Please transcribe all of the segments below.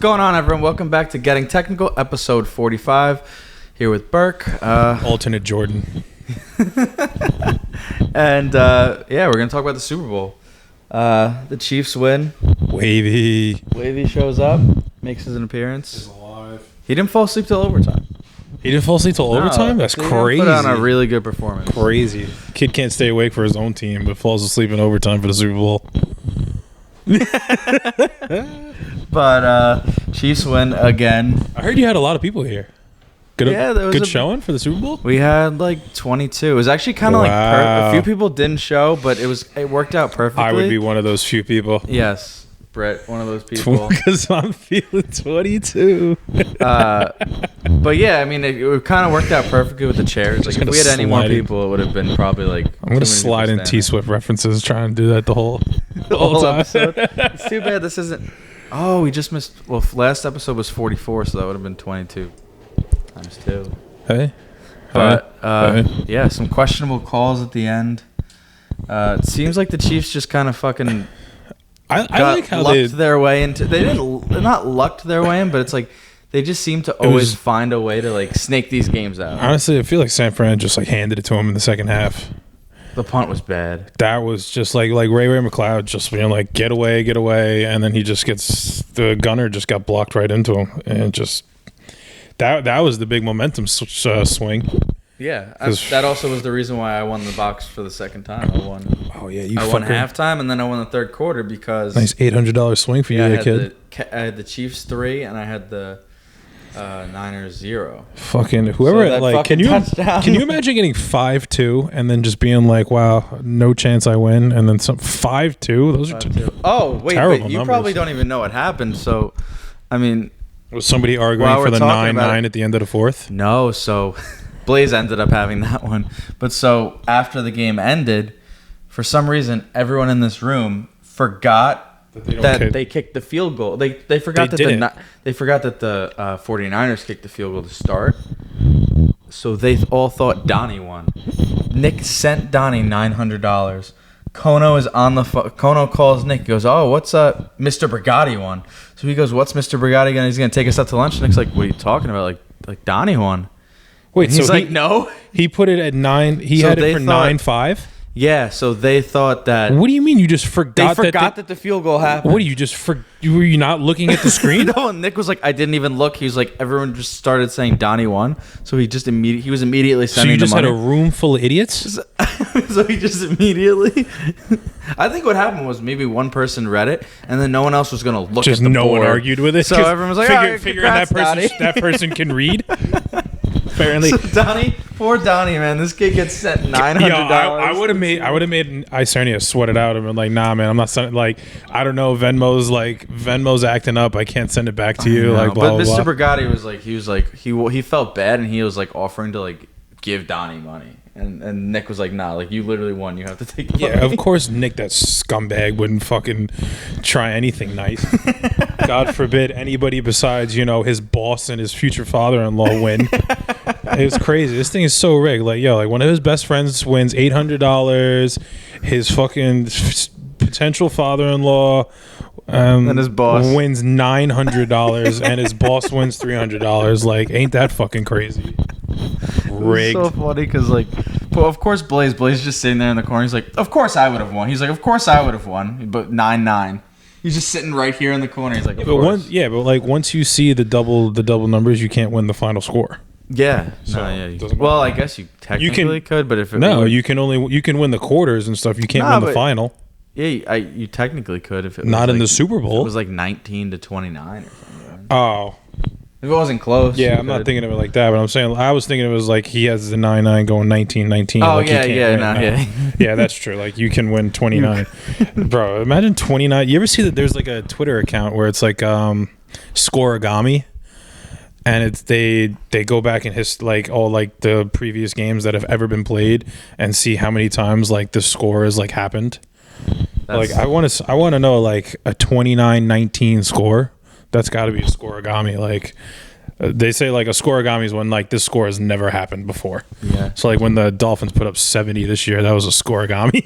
going on, everyone? Welcome back to Getting Technical, episode 45. Here with Burke. Alternate Jordan. And, we're going to talk about the Super Bowl. The Chiefs win. Wavy shows up, makes his appearance. He's alive. He didn't fall asleep till overtime. He didn't fall asleep till overtime? That's crazy. He put on a really good performance. Crazy. Kid can't stay awake for his own team, but falls asleep in overtime for the Super Bowl. But Chiefs win again. I heard you had a lot of people here. Good showing for the Super Bowl? We had like 22. It was actually kind of a few people didn't show, but it worked out perfectly. I would be one of those few people. Yes, Brett, one of those people. Because I'm feeling 22. But yeah, I mean, it kind of worked out perfectly with the chairs. Like if we had any more people, it would have been probably like. I'm gonna slide in T-Swift references, trying to do that the whole episode. It's too bad this isn't. Oh, we just missed. Well, last episode was 44, so that would have been 22 times 2. Hey. But yeah, some questionable calls at the end. It seems like the Chiefs just kind of fucking. I like how lucked their way into. They're not lucked their way in, but it's like they just seem to always find a way to like snake these games out. Honestly, I feel like San Fran just like handed it to him in the second half. The punt was bad. That was just like Ray McLeod just being like, get away, and then he just gets the gunner just got blocked right into him, and just that was the big momentum swing. Yeah, that also was the reason why I won the box for the second time. I won. Oh yeah, I won halftime, and then I won the third quarter because nice $800 swing for you, kid. I had the Chiefs 3, and I had the Niners 0. Fucking whoever can you imagine getting 5-2 and then just being like, wow, no chance I win, and then some 5-2. Those are terrible but you numbers. Probably don't even know what happened. So, I mean, was somebody arguing for the 9-9 at the end of the fourth? No, so Blaze ended up having that one. But so after the game ended, for some reason, everyone in this room forgot that they kicked the field goal. They forgot that the 49ers kicked the field goal to start. So they all thought Donnie won. Nick sent Donnie $900. Kono is on the phone. Kono calls Nick. He goes, "Oh, what's Mr. Brigatti won?" So he goes, "What's Mr. Brigatti gonna? He's gonna take us out to lunch." Nick's like, "What are you talking about? Like Donnie won." Wait, and he's like, "No." He put it at 9. He had it for 9-5. Yeah, so they thought that. What do you mean you just forgot? They forgot that the field goal happened. What, you just were you not looking at the screen? No, and Nick was like, I didn't even look. He was like, everyone just started saying Donnie won, so he just immediately sending. So you just had a room full of idiots. So he just immediately. I think what happened was maybe one person read it, and then no one else was gonna look. Just at the no board. one argued with it. So everyone was like, figuring that person can read. Apparently, so poor Donnie, man, this kid gets sent $900. I would have made Icernia sweat it out and been like, nah, man, I'm not sending. Like, I don't know, Venmo's acting up. I can't send it back to you. Like, blah, but blah, Mr. blah. Brigatti he felt bad, and he was like offering to like give Donnie money, and Nick was like, nah, like you literally won, you have to take the money. Yeah, of course Nick, that scumbag, wouldn't fucking try anything nice. God forbid anybody besides, his boss and his future father-in-law win. It's crazy. This thing is so rigged. Like, one of his best friends wins $800. His fucking potential father-in-law and his boss wins $900, and his boss wins $300. Like, ain't that fucking crazy? Rigged. It's so funny because, of course, Blaze just sitting there in the corner. He's like, of course I would have won. He's like, of course I would have won, but 9-9. He's just sitting right here in the corner. He's like, of course. Once you see the double numbers, you can't win the final score. Yeah. So, I guess you technically could, but if you can win the quarters and stuff. You can't win the final. Yeah, you technically could if it was not in the Super Bowl. It was like 19-29 or something. Oh. If it wasn't close. Yeah, I'm not thinking of it like that, but I was thinking it was like he has the 9-9 going 19-19. Oh, like yeah. Yeah, that's true. Like you can win 29. Bro, imagine 29. You ever see that there's like a Twitter account where it's like Scoreagami, and it's they go back in all like the previous games that have ever been played and see how many times like the score has like happened. Like I want to know like a 29-19 score. That's got to be a Scoreagami. Like They say like a scoregami is when like this score has never happened before. Yeah. So like when the Dolphins put up 70 this year, that was a scoregami.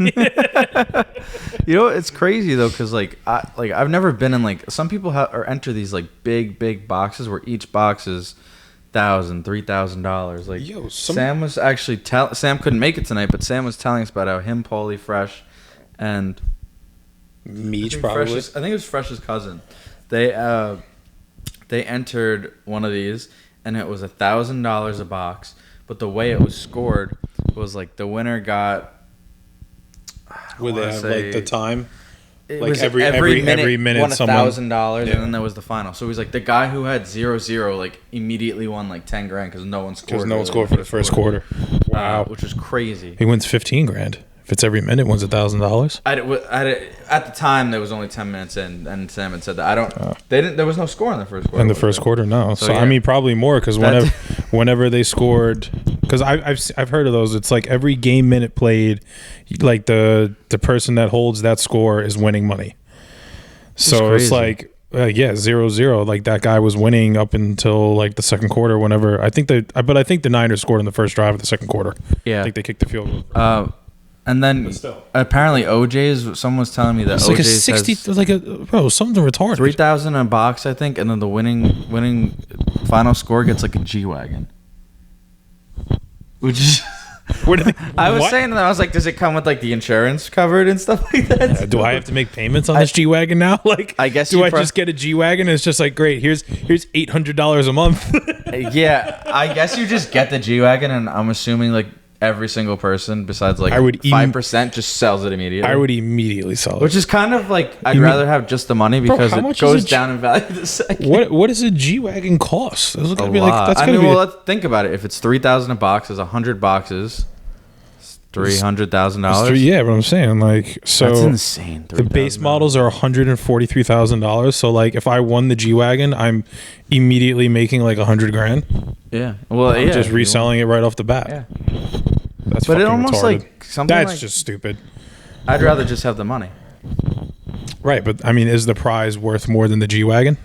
It's crazy though, because I've never been in like some people enter these like big boxes where each box is $1,000, $3,000. Like Sam was actually Sam couldn't make it tonight, but Sam was telling us about how him, Paulie, Fresh, and Meech probably. I think it was Fresh's cousin. They entered one of these, and it was $1,000 a box. But the way it was scored was like the winner got. Would they have like the time? It like was every minute won $1,000, yeah. and then there was the final. So it was like the guy who had 0-0 like immediately won like $10,000 because no one scored. Because no one scored for the first quarter. Wow, which was crazy. He wins $15,000. If it's every minute, wins $1,000. At the time, there was only 10 minutes in, and Sam had said that there was no score in the first quarter. In the first quarter, no. So yeah. I mean, probably more because whenever they scored, because I've heard of those. It's like every game minute played, like the person that holds that score is winning money. So it's like 0-0. Like that guy was winning up until like the second quarter. Whenever I think the Niners scored in the first drive of the second quarter. Yeah, I think they kicked the field goal. And then apparently OJ's. Someone was telling me that it's OJ's like a 60, something retarded. 3,000 a box, I think, and then the winning final score gets like a G-Wagon, which is. I was saying that I was like, does it come with like the insurance covered and stuff like that? Yeah, do I have to make payments on this G-Wagon now? Like, I guess do I just get a G-Wagon and it's just like, great, here's $800 a month. Yeah, I guess you just get the G-Wagon, and I'm assuming like every single person besides like 5% just sells it immediately. I would immediately sell it. Which is kind of like, I'd rather have just the money because it goes down in value the second. What does a G-Wagon cost? That's let's think about it. If it's 3,000 a box, is 100 boxes, $300,000. Yeah, but I'm saying like, so that's insane. The base models are $143,000. So like, if I won the G-Wagon, I'm immediately making like $100,000. Yeah, well, I'm just reselling it right off the bat. Yeah, that's but fucking it almost retarded. like something. That's just stupid. I'd rather just have the money. Right, but I mean, is the prize worth more than the G-Wagon?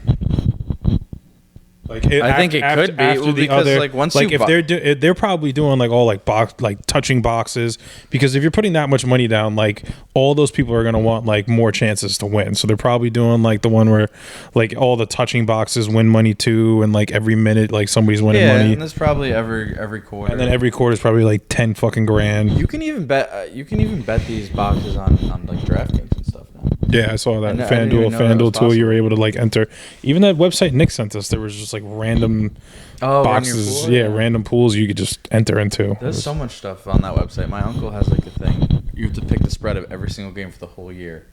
Like I think it could be because like once like if they're probably doing like all like touching boxes, because if you're putting that much money down, like all those people are gonna want like more chances to win. So they're probably doing like the one where like all the touching boxes win money too, and like every minute like somebody's winning money. Yeah, and there's probably every quarter. And then every quarter is probably like 10 fucking grand. You can even bet these boxes on like DraftKings and stuff now. Yeah, I saw that. FanDuel tool, you were able to like enter. Even that website Nick sent us, there was just like random boxes. Pool, yeah, random pools you could just enter into. There's so much stuff on that website. My uncle has like a thing. You have to pick the spread of every single game for the whole year.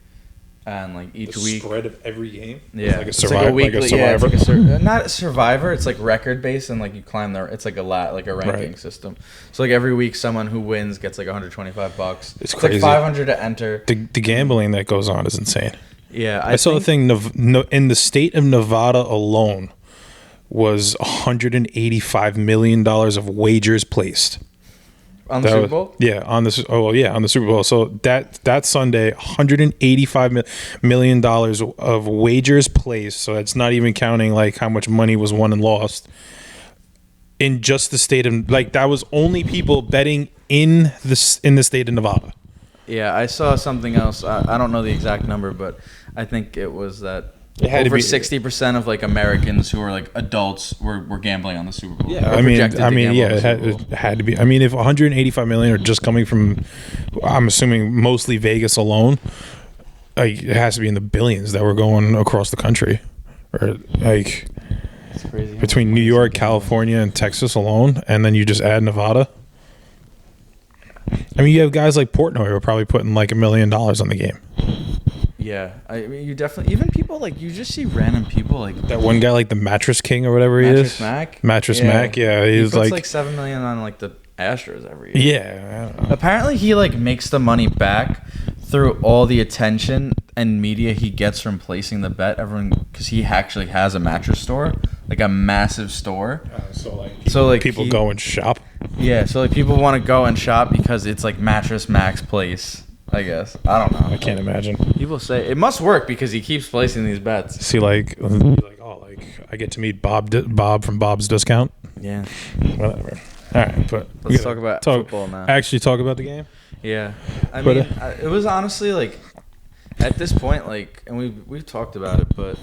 And like each week, spread of every game. Yeah, it's like a weekly, Survivor. Yeah, it's like not a Survivor. It's like record based, and like you climb there. It's like a ranking system. So like every week, someone who wins gets like $125. It's crazy. Like $500 to enter. The gambling that goes on is insane. Yeah, I saw the thing. In the state of Nevada alone, was $185 million of wagers placed. On the Super Bowl? Yeah, on the Super Bowl. So that Sunday, $185 million of wagers placed. So that's not even counting like how much money was won and lost in just the state of, like, that was only people betting in the state of Nevada. Yeah, I saw something else. I don't know the exact number, but I think it was that over 60% of like Americans who are like adults were gambling on the Super Bowl. Yeah, it had to be. I mean, if 185 million are just coming from, I'm assuming mostly Vegas alone, like it has to be in the billions that were going across the country, or like between New York, California, and Texas alone, and then you just add Nevada. I mean, you have guys like Portnoy who are probably putting like $1 million on the game. Yeah, I mean, you definitely, even people like, you just see random people like that one guy like the Mattress King or whatever he is. Mattress Mac, yeah, he's he puts like $7 million on like the Astros every year. Yeah, I don't know. Apparently he like makes the money back through all the attention and media he gets from placing the bet. Everyone, because he actually has a mattress store, like a massive store. So like people go and shop. Yeah, so like people want to go and shop because it's like Mattress Mac's place. I guess. I don't know. I can't imagine. People say it must work because he keeps placing these bets. See, like, oh, like like I get to meet Bob from Bob's Discount. Yeah. Whatever. All right, but let's talk about football now. Actually, talk about the game. Yeah, I mean, it was honestly like at this point, like, and we've talked about it, but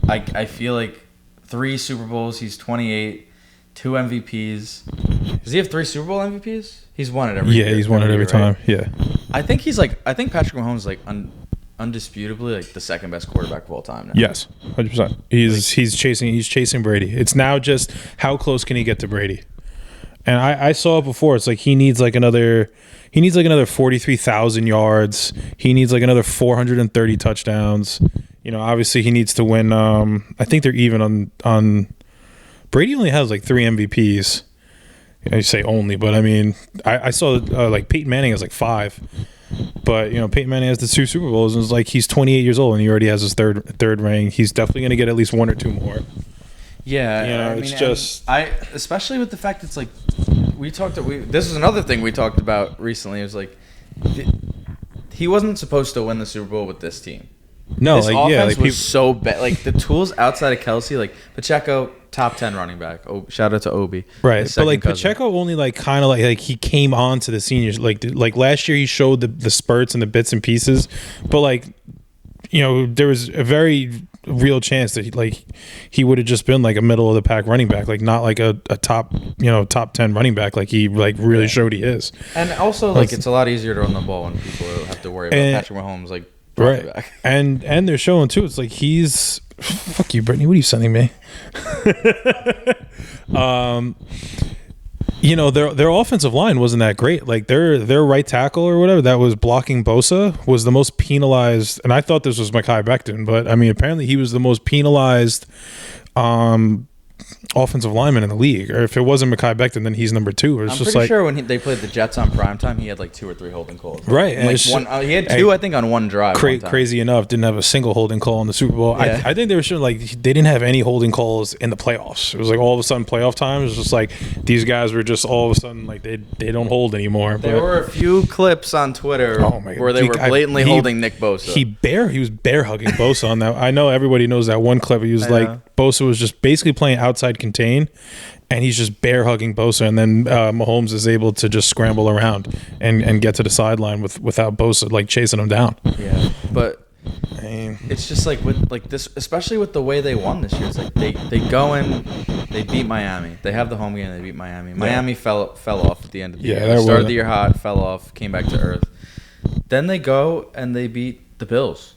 I feel like 3 Super Bowls. He's 28, 2 MVPs. Does he have 3 Super Bowl MVPs? He's won it every year. Yeah, he's won it every time. Right? Yeah. I think Patrick Mahomes is like undisputably like the second best quarterback of all time now. Yes, 100%. He's chasing Brady. It's now just how close can he get to Brady? And I saw it before. It's like he needs like another 43,000 yards. He needs like another 430 touchdowns. You know, obviously he needs to win. I think they're even on. Brady only has like 3 MVPs. I say only, but I mean, I saw like Peyton Manning has like 5. But, you know, Peyton Manning has the 2 Super Bowls, and it's like he's 28 years old and he already has his third ring. He's definitely going to get at least 1 or 2 more. Yeah, you know, it's just especially with the fact it's like this is another thing we talked about recently. It was like he wasn't supposed to win the Super Bowl with this team. No, this like offense was so bad. Like the tools outside of Kelsey, like Pacheco, top 10 running back. Oh, shout out to Obi. Right, but like Pacheco only like kind of like he came on to the seniors. Like last year he showed the spurts and the bits and pieces, but like, you know, there was a very real chance that he would have just been like a middle of the pack running back, like not like a top 10 running back like he like really showed he is. And also like it's a lot easier to run the ball when people have to worry about Patrick Mahomes like right back. And they're showing too. It's like he's fuck you, Brittany. What are you sending me? You know, their offensive line wasn't that great. Like their right tackle or whatever that was blocking Bosa was the most penalized. And I thought this was Mekhi Becton, but I mean, apparently he was the most penalized offensive lineman in the league. Or if it wasn't Mekhi Becton, then he's number 2. I'm pretty sure when they played the Jets on primetime, he had like 2 or 3 holding calls. Right. And like he had 2, I think, on one drive. Crazy enough, didn't have a single holding call in the Super Bowl. Yeah. I think they were showing like they didn't have any holding calls in the playoffs. It was like all of a sudden playoff time. It was just like these guys were just all of a sudden like they don't hold anymore. There were a few clips on Twitter where they were blatantly holding Nick Bosa. He was bear hugging Bosa on that. I know everybody knows that one clip. He was like Bosa was just basically playing outside contain. And he's just bear hugging Bosa, and then Mahomes is able to just scramble around and get to the sideline without Bosa like chasing him down. Yeah, but it's just like with like this, especially with the way they won this year. It's like they go in, they beat Miami. They have the home game. They beat Miami. Miami fell off at the end of the year. They started the year hot, fell off, came back to earth. Then they go and they beat the Bills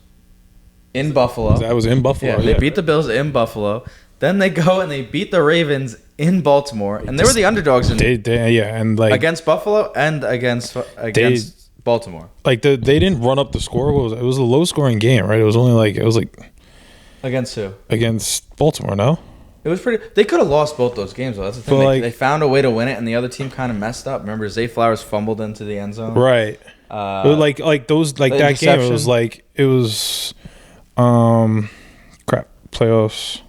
in Buffalo. That was in Buffalo. Yeah, they beat the Bills in Buffalo. Then they go and they beat the Ravens in Baltimore, and they were the underdogs and like against Buffalo and against Baltimore. Like they didn't run up the score. It was a low scoring game, right? It was like against who? Against Baltimore, no? It was pretty. They could have lost both those games, though. That's the thing. They found a way to win it, and the other team kind of messed up. Remember, Zay Flowers fumbled into the end zone. Right. Like that game. It was playoffs.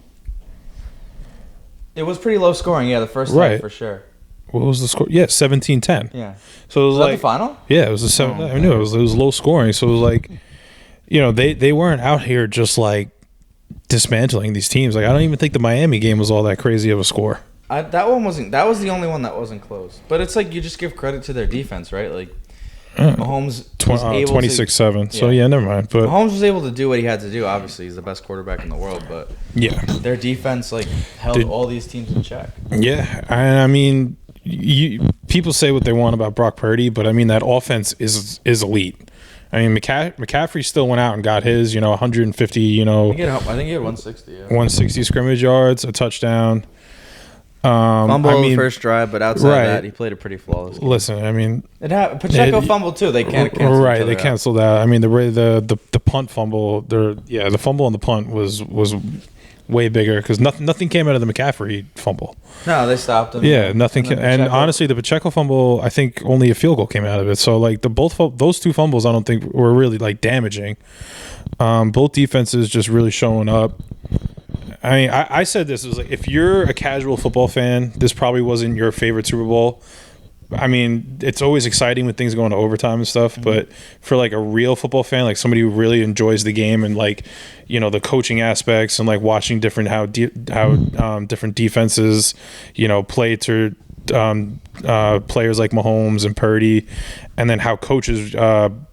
It was pretty low scoring, the first time for sure. What was the score? Yeah, 17-10. Yeah. So it was like the final? Yeah, it was the 7. I knew it was low scoring, so it was like, you know, they weren't out here just like dismantling these teams. Like I don't even think the Miami game was all that crazy of a score. That one wasn't. That was the only one that wasn't close. But it's like you just give credit to their defense, right? Like Mahomes was able 26-7. So yeah, never mind. But Mahomes was able to do what he had to do. Obviously, he's the best quarterback in the world. But their defense held all these teams in check. Yeah, I mean, people say what they want about Brock Purdy, but I mean that offense is elite. I mean, McCaffrey still went out and got his, 150. I think he had 160. Yeah. 160 scrimmage yards, a touchdown. Fumble the first drive, but outside that, he played a pretty flawless game. Listen, I mean, it happened. Pacheco fumbled too. They can't cancel. Right, they canceled out. I mean, the punt fumble. The fumble on the punt was way bigger because nothing came out of the McCaffrey fumble. No, they stopped him. Yeah, nothing. And honestly, the Pacheco fumble, I think only a field goal came out of it. So like those 2 fumbles, I don't think were really like damaging. Both defenses just really showing up. I mean, I said this was like if you're a casual football fan, this probably wasn't your favorite Super Bowl, I mean, it's always exciting when things go into overtime and stuff, but for like a real football fan, like somebody who really enjoys the game and like, you know, the coaching aspects and like watching different different defenses, you know, play to players like Mahomes and Purdy, and then how coaches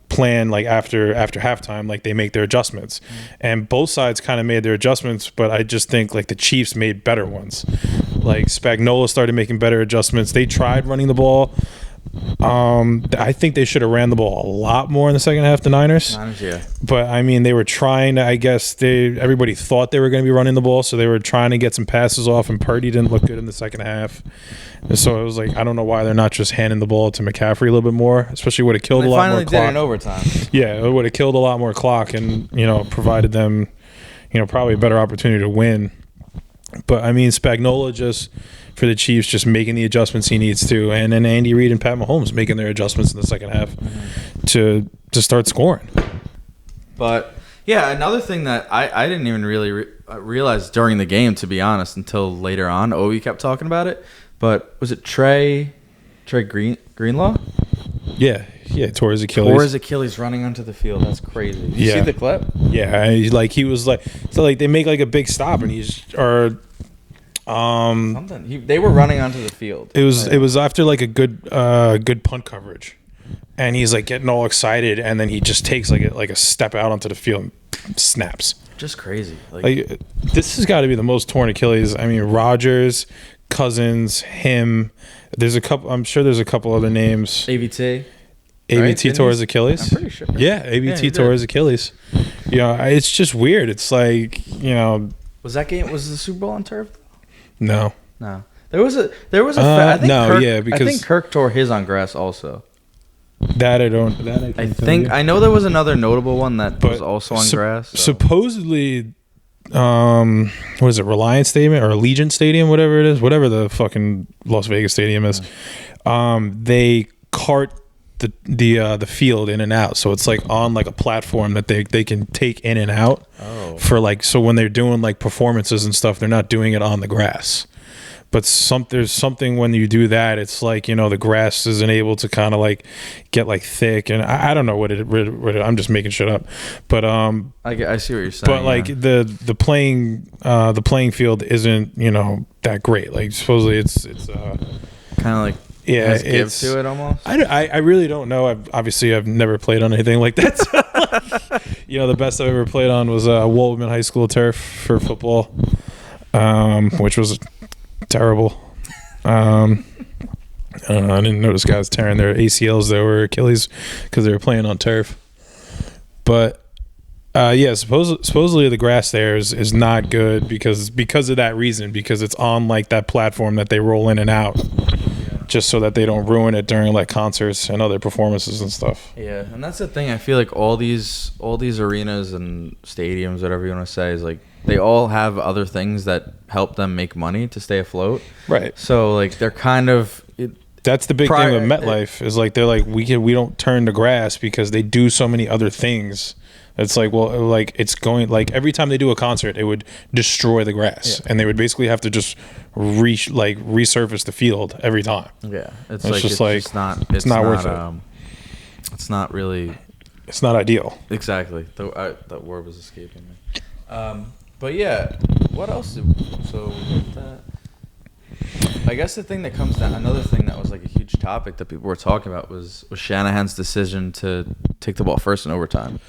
plan like after halftime, like they make their adjustments, and both sides kind of made their adjustments, but I just think like the Chiefs made better ones. Like Spagnuolo started making better adjustments. They tried running the ball. I think they should have ran the ball a lot more in the second half, the Niners. Yeah. But I mean, they were trying to, I guess everybody thought they were going to be running the ball, so they were trying to get some passes off, and Purdy didn't look good in the second half. And so it was like, I don't know why they're not just handing the ball to McCaffrey a little bit more, especially would have killed a lot more clock. They finally did it in overtime. Yeah, it would have killed a lot more clock and, you know, provided them, you know, probably a better opportunity to win. But I mean, Spagnuolo just for the Chiefs just making the adjustments he needs to, and then Andy Reid and Pat Mahomes making their adjustments in the second half to start scoring. But yeah, another thing that I didn't even really realize during the game, to be honest, until later on. We kept talking about it, but was it Trey Greenlaw? Yeah, tore his Achilles. Tore his Achilles running onto the field. That's crazy. Did you see the clip? Yeah, he was like, so like they make like a big stop and something. They were running onto the field. It was after like a good punt coverage, and he's like getting all excited, and then he just takes like a step out onto the field and snaps. Just crazy. Like this has got to be the most torn Achilles. I mean, Rodgers, Cousins, him. There's a couple. I'm sure there's a couple other names. AVT. AVT tore his Achilles. I'm pretty sure. Yeah, AVT tore his Achilles. You know, it's just weird. It's like, you know. Was the Super Bowl on turf? No. There was a. I think Kirk tore his on grass also. That I don't. That I think I know there was another notable one that was also on grass. So. Supposedly, what is it? Reliance Stadium or Allegiant Stadium, whatever it is, whatever the fucking Las Vegas Stadium is. They cart the field in and out, so it's like on like a platform that they can take in and out for like, so when they're doing like performances and stuff, they're not doing it on the grass. But there's something when you do that, it's like, you know, the grass isn't able to kind of like get like thick, and I don't know what I'm just making shit up, but I see what you're saying. But like the playing field isn't, you know, that great. Like supposedly it's kind of like. Yeah, it's to it almost. I really don't know. I've never played on anything like that. So, you know, the best I've ever played on was Waltman High School turf for football, which was terrible. I don't know. I didn't notice guys tearing their ACLs there or Achilles because they were playing on turf. But yeah, supposedly the grass there is not good because of that reason, because it's on like that platform that they roll in and out. Just so that they don't ruin it during like concerts and other performances and stuff. Yeah, and that's the thing. I feel like all these arenas and stadiums, whatever you want to say, is like they all have other things that help them make money to stay afloat. Right. So like they're kind of. That's the big thing with MetLife is like they're like we don't turn the grass because they do so many other things. It's like, well, like it's going like every time they do a concert, it would destroy the grass, and they would basically have to just resurface the field every time. Yeah, it's not worth it. It's not really. It's not ideal. Exactly. That word was escaping me. But yeah, what else? I guess the thing that comes down, another thing that was like a huge topic that people were talking about was Shanahan's decision to take the ball first in overtime.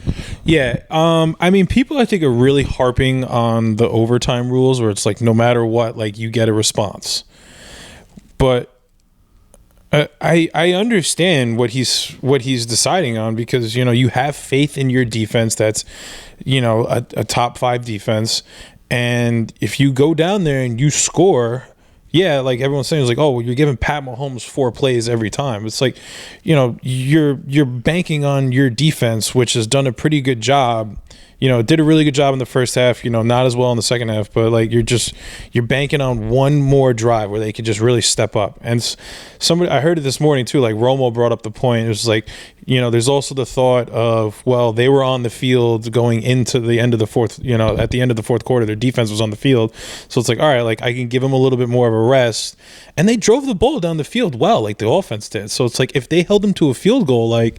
Yeah, I mean, people I think are really harping on the overtime rules where it's like no matter what, like you get a response. But I understand what he's deciding on because, you know, you have faith in your defense that's, you know, a top 5 defense, and if you go down there and you score. Yeah, like everyone's saying, it's like, oh, well, you're giving Pat Mahomes 4 plays every time. It's like, you know, you're banking on your defense, which has done a pretty good job, did a really good job in the first half, not as well in the second half, but like you're banking on one more drive where they could just really step up. And I heard it this morning too, like Romo brought up the point. It was like, there's also the thought of, well, they were on the field going into the end of the fourth, at the end of the fourth quarter, their defense was on the field. So it's like, all right, like I can give them a little bit more of a rest. And they drove the ball down the field well, like the offense did. So it's like if they held them to a field goal, like,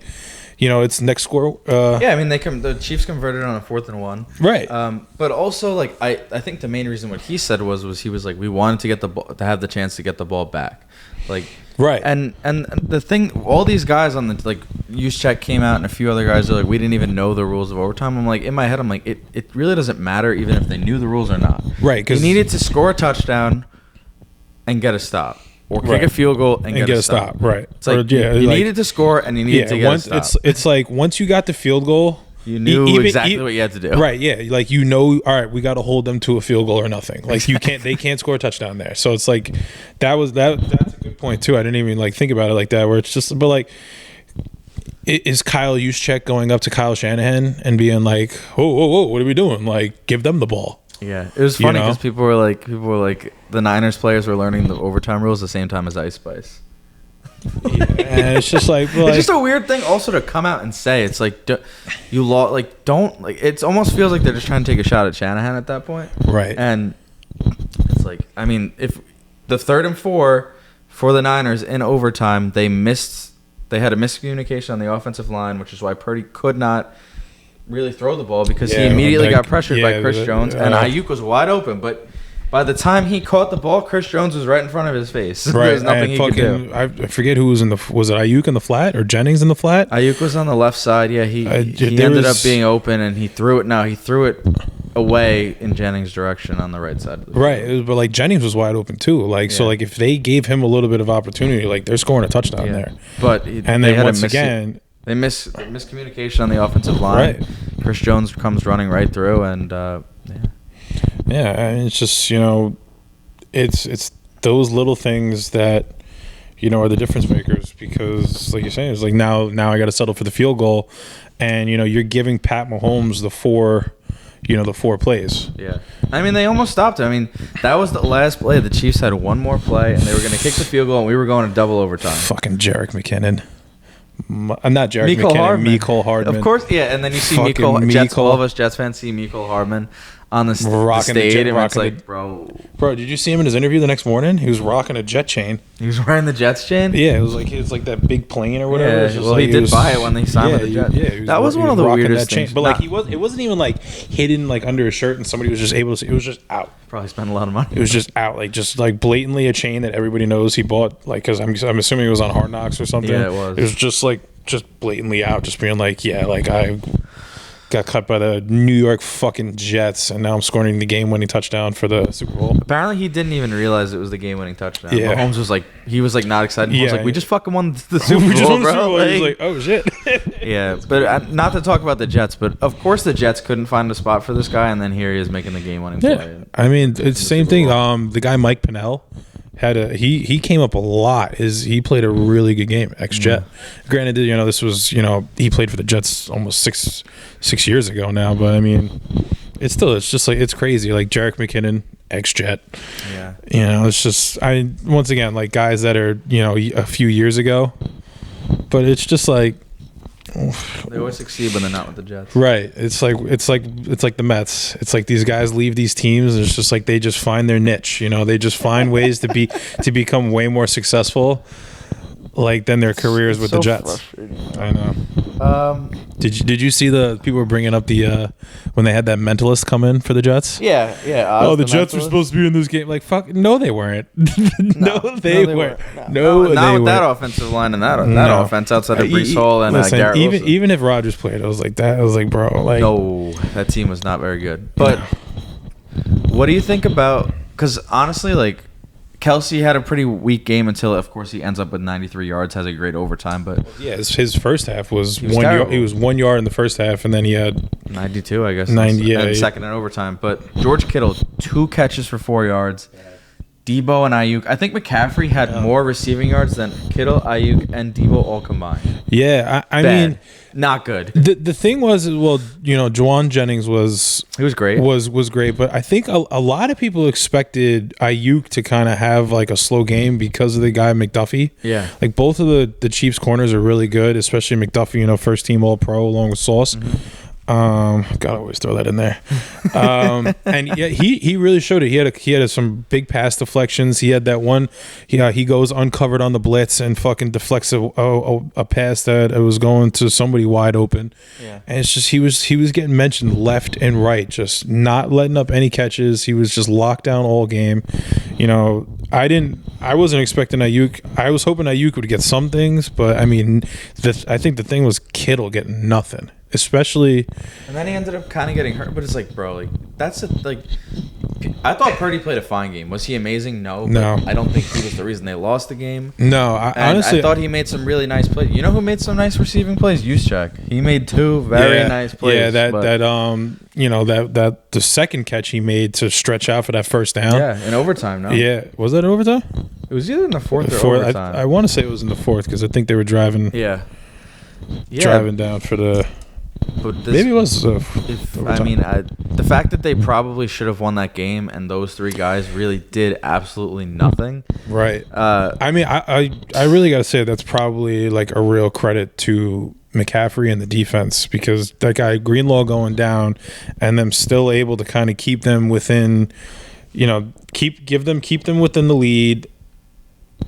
it's next score. Yeah, I mean, the Chiefs converted on a 4th and 1. Right. But also, like, I think the main reason what he said was he was like, we wanted to get the ball, to have the chance to get the ball back. Like, right. And the thing, all these guys on the, like, Juszczyk came out and a few other guys are like, we didn't even know the rules of overtime. I'm like, in my head, I'm like, it really doesn't matter even if they knew the rules or not. Right. You needed to score a touchdown and get a stop. Or kick a field goal and get a stop. Right. It's like, you needed to score and you needed to get a stop. It's like once you got the field goal, you knew exactly what you had to do. Right, yeah. Like, all right, we got to hold them to a field goal or nothing. Like, they can't score a touchdown there. So it's like, that's a good point, too. I didn't even, like, think about it like that, where it's just, but, like, is Kyle Juszczyk going up to Kyle Shanahan and being like, whoa, what are we doing? Like, give them the ball. Yeah, it was funny because people were like, the Niners players were learning the overtime rules the same time as Ice Spice. Yeah, and it's just like, it's just a weird thing also to come out and say. It's like it almost feels like they're just trying to take a shot at Shanahan at that point. Right. And it's like, I mean, if the 3rd and 4 for the Niners in overtime, they had a miscommunication on the offensive line, which is why Purdy could not really throw the ball because he immediately got pressured by Chris Jones, and Ayuk was wide open. But by the time he caught the ball, Chris Jones was right in front of his face. Right. There's nothing he could do. I forget who was was it Ayuk in the flat or Jennings in the flat? Ayuk was on the left side. Yeah, he ended up being open, and he threw it away in Jennings' direction on the right side of the field. Right, but like Jennings was wide open too. Like so, like if they gave him a little bit of opportunity, like they're scoring a touchdown there. But they miss miscommunication on the offensive line. Right. Chris Jones comes running right through, and yeah, and it's just it's those little things that are the difference makers, because like you're saying, it's like now I got to settle for the field goal, and you're giving Pat Mahomes the four plays. Yeah, I mean they almost stopped it. I mean that was the last play. The Chiefs had one more play, and they were going to kick the field goal, and we were going to double overtime. Fucking Jerick McKinnon. I'm not Jerick McKinnon. Mecole Hardman. Of course, yeah. And then you see Mecole. All of us Jets fans see Mecole Hardman on the stage, and it's like, bro, did you see him in his interview the next morning? He was rocking a jet chain. He was wearing the Jets chain. Yeah, it was like that big plane or whatever. Yeah, well, he did buy it when they signed with the Jets. Yeah, that was one of the weirdest things. But like it wasn't even like hidden like under his shirt, and somebody was just able to see. It was just out. Probably spent a lot of money. It was just out, like blatantly a chain that everybody knows he bought. Like, because I'm assuming it was on Hard Knocks or something. Yeah, it was. It was just blatantly out, just being like, yeah, like I got cut by the New York fucking Jets, and now I'm scoring the game-winning touchdown for the Super Bowl. Apparently, he didn't even realize it was the game-winning touchdown. Yeah. Mahomes was like, not excited. He was like, we just fucking won the Super Bowl, we just won the bro. Super Bowl. He was like, oh shit. Yeah, but not to talk about the Jets, but of course the Jets couldn't find a spot for this guy, and then here he is making the game-winning play. I mean, it's the same thing. The guy Mike Pennell he came up a lot. He played a really good game, ex-Jet. Granted, this was he played for the Jets almost six years ago now, but I mean, it's just like it's crazy. Like Jerick McKinnon, ex-Jet. Yeah. It's just once again like guys that are a few years ago, but it's just like. They always succeed when they're not with the Jets. Right. It's like the Mets. It's like these guys leave these teams, and it's just like they just find their niche. They just find ways to become way more successful, like than their careers with the Jets. I know. Did you see the people were bringing up the when they had that mentalist come in for the Jets? Yeah. Oh, the Jets were supposed to be in this game. Like fuck, no, they weren't. no, they weren't. No, not with that offensive line and that offense outside of Breece Hall and Garrett Wilson. Even if Rodgers played, I was like that. I was like, bro, like no, that team was not very good. But what do you think about? Because honestly, like. Kelsey had a pretty weak game until, of course, he ends up with 93 yards, has a great overtime. But yeah, his first half was 1 yard. He was 1 yard in the first half, and then he had 92, I guess. 90, yeah, and second in overtime. But George Kittle, 2 catches for 4 yards. Debo and Ayuk. I think McCaffrey had more receiving yards than Kittle, Ayuk, and Debo all combined. Yeah, I mean, not good. The thing was, well, Juwan Jennings was great. Was great, but I think a lot of people expected Ayuk to kind of have like a slow game because of the guy McDuffie. Yeah, like both of the Chiefs corners are really good, especially McDuffie. First team All Pro along with Sauce. Mm-hmm. Gotta always throw that in there. And yeah, he really showed it. He had some big pass deflections. He had that one. He goes uncovered on the blitz and fucking deflects a pass that it was going to somebody wide open. Yeah. And it's just he was getting mentioned left and right, just not letting up any catches. He was just locked down all game. I wasn't expecting Ayuk. I was hoping Ayuk would get some things, but I mean, I think the thing was Kittle getting nothing. Especially, and then he ended up kind of getting hurt. But it's like, bro, like I thought Purdy played a fine game. Was he amazing? No. I don't think he was the reason they lost the game. No, honestly, I thought he made some really nice plays. You know who made some nice receiving plays? Juszczyk. He made 2 very nice plays. Yeah, that the second catch he made to stretch out for that first down. Yeah, in overtime. No. Yeah, was that overtime? It was either in the fourth or overtime. I want to say it was in the fourth because I think they were driving. Yeah. Driving down for the. Maybe it was. The fact that they probably should have won that game and those 3 guys really did absolutely nothing. Right. I mean, I really got to say that's probably like a real credit to McCaffrey and the defense, because that guy Greenlaw going down and them still able to kind of keep them within, keep them within the lead.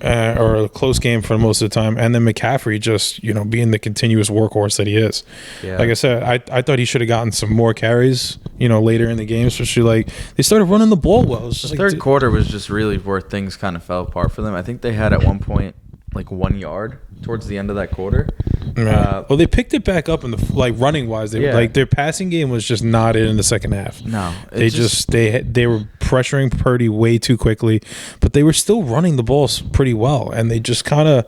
Or a close game for most of the time, and then McCaffrey just being the continuous workhorse that he is. Yeah. Like I said, I thought he should have gotten some more carries later in the game, especially like they started running the ball well. The third quarter was just really where things kind of fell apart for them. I think they had at one point like 1 yard towards the end of that quarter. Well, they picked it back up in the running wise. Their passing game was just not in the second half. No, they were pressuring Purdy way too quickly, but they were still running the ball pretty well, and they just kind of.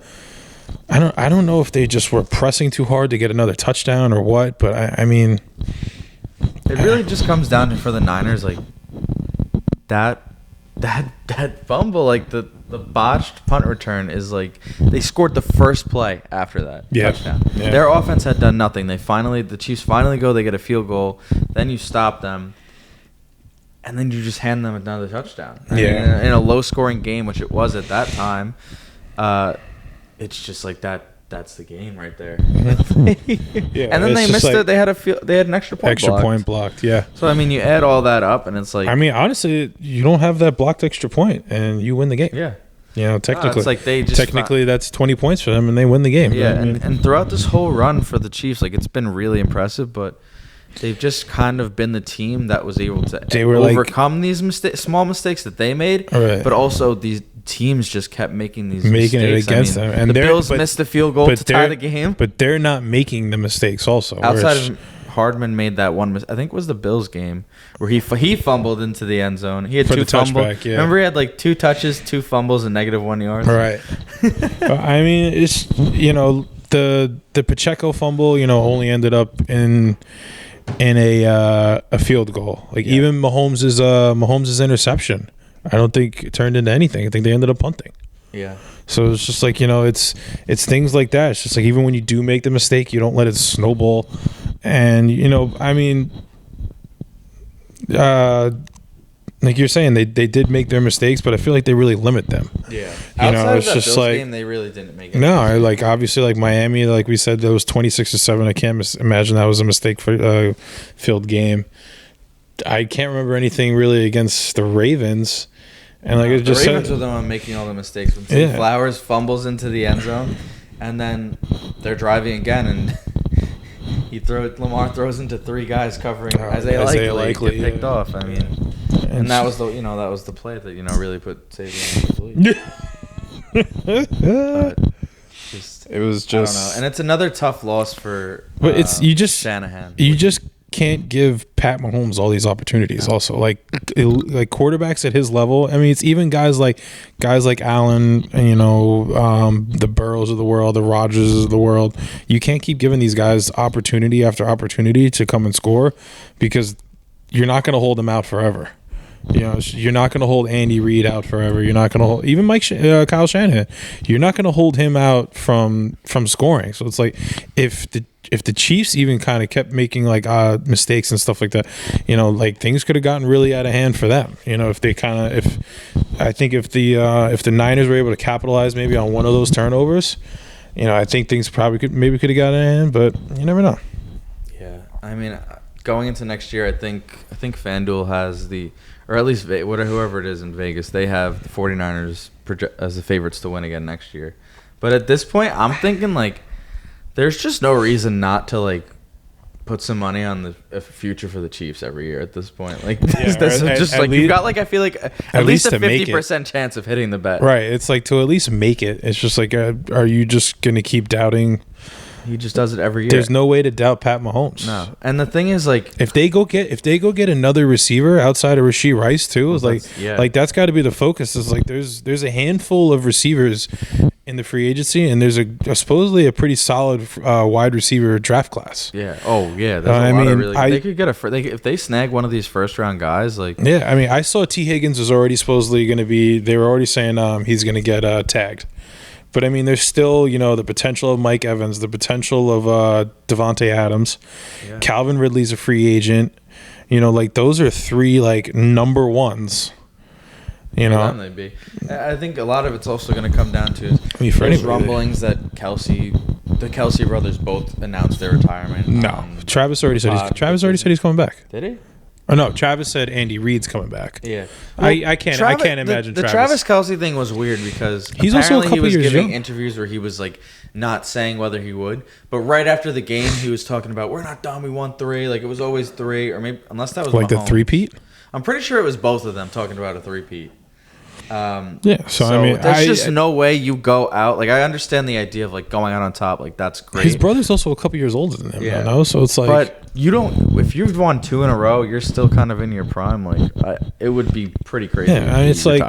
I don't know if they just were pressing too hard to get another touchdown or what, but I mean, it really just comes down to, for the Niners, like that fumble, like the botched punt return is like they scored the first play after that touchdown. Yeah. Their offense had done nothing. The Chiefs finally go, they get a field goal, then you stop them, and then you just hand them another touchdown. Yeah. In a low scoring game, which it was at that time, it's just like that. That's the game right there. Yeah, and then they missed it. They had an extra point blocked. Yeah. So I mean, you add all that up, and it's like. I mean, honestly, you don't have that blocked extra point, and you win the game. Yeah. Technically, it's like they just that's 20 points for them, and they win the game. Yeah, and throughout this whole run for the Chiefs, like it's been really impressive, but they've just kind of been the team that was able to overcome these small mistakes that they made, right. But also these teams just kept making mistakes. It against them. And the Bills missed the field goal to tie the game. But they're not making the mistakes also. Outside of Hardman made that one I think it was the Bills game where he fumbled into the end zone. He had 2 fumbles. Yeah. Remember, he had like 2 touches, 2 fumbles, and -1 yards. Right. I mean, it's the Pacheco fumble only ended up in a field goal. Even Mahomes' interception, I don't think it turned into anything. I think they ended up punting. Yeah. So it's just like, it's things like that. It's just like, even when you do make the mistake, you don't let it snowball. And, I mean, like you're saying, they did make their mistakes, but I feel like they really limit them. Yeah. Outside it's of that just Bills like game, they really didn't make it. No, like obviously, like Miami, like we said, that was 26-7. I can't imagine that was a mistake for filled game. I can't remember anything really against the Ravens. And like the Ravens were the one making all the mistakes. When Flowers fumbles into the end zone, and then they're driving again, and Lamar throws into 3 guys covering Isaiah Likely get picked off. I mean, and that was the play that really put Savion in the lead. It was just I don't know, and it's another tough loss for. But Shanahan. You just can't give Pat Mahomes all these opportunities. Also, like quarterbacks at his level. I mean, it's even guys like Allen, and, the Burrows of the world, the Rodgers of the world. You can't keep giving these guys opportunity after opportunity to come and score, because you're not going to hold them out forever. You know, you're not going to hold Andy Reid out forever. You're not going to hold even Kyle Shanahan. You're not going to hold him out from scoring. So it's like if the Chiefs even kind of kept making like mistakes and stuff like that, you know, like things could have gotten really out of hand for them. You know, if the Niners were able to capitalize maybe on one of those turnovers, you know, I think things probably could have got out of hand, but you never know. Yeah, I mean, going into next year, I think FanDuel has or at least whoever it is in Vegas, they have the 49ers as the favorites to win again next year. But at this point, I'm thinking like there's just no reason not to like put some money on the future for the Chiefs every year at this point. Like you've got like I feel like at least a 50% chance of hitting the bet. Right. It's like to at least make it. It's just like are you just gonna keep doubting? He just does it every year. There's no way to doubt Pat Mahomes. No. And the thing is, like, if they go get another receiver outside of Rashee Rice too, is like that's got to be the focus. Is like there's a handful of receivers in the free agency, and there's supposedly a pretty solid wide receiver draft class. Yeah. Oh yeah. They could get if they snag one of these first round guys, like. Yeah, I mean, I saw T. Higgins was already supposedly going to be. They were already saying he's going to get tagged. But, I mean, there's still, you know, the potential of Mike Evans, the potential of Devontae Adams. Yeah. Calvin Ridley's a free agent. You know, like, those are three, like, number ones. You know? They'd be. I think a lot of it's also going to come down to there's rumblings that the Kelce brothers both announced their retirement. No. Travis already said he's coming back. Did he? Oh no, Travis said Andy Reid's coming back. Yeah, well, I can't imagine the Travis Kelce thing was weird because he's also a couple years giving young. interviews where he was like not saying whether he would, but right after the game he was talking about we're not done, we won 3, like it was always 3, or maybe unless that was like Mahomes. The three-peat. I'm pretty sure it was both of them talking about a 3-peat. So I mean, there's just no way you go out. Like I understand the idea of like going out on top, like that's great. His brother's also a couple years older than him, yeah. Though, so it's like. But you don't. If you've won 2 in a row, you're still kind of in your prime. Like it would be pretty crazy. Yeah, I mean, it's like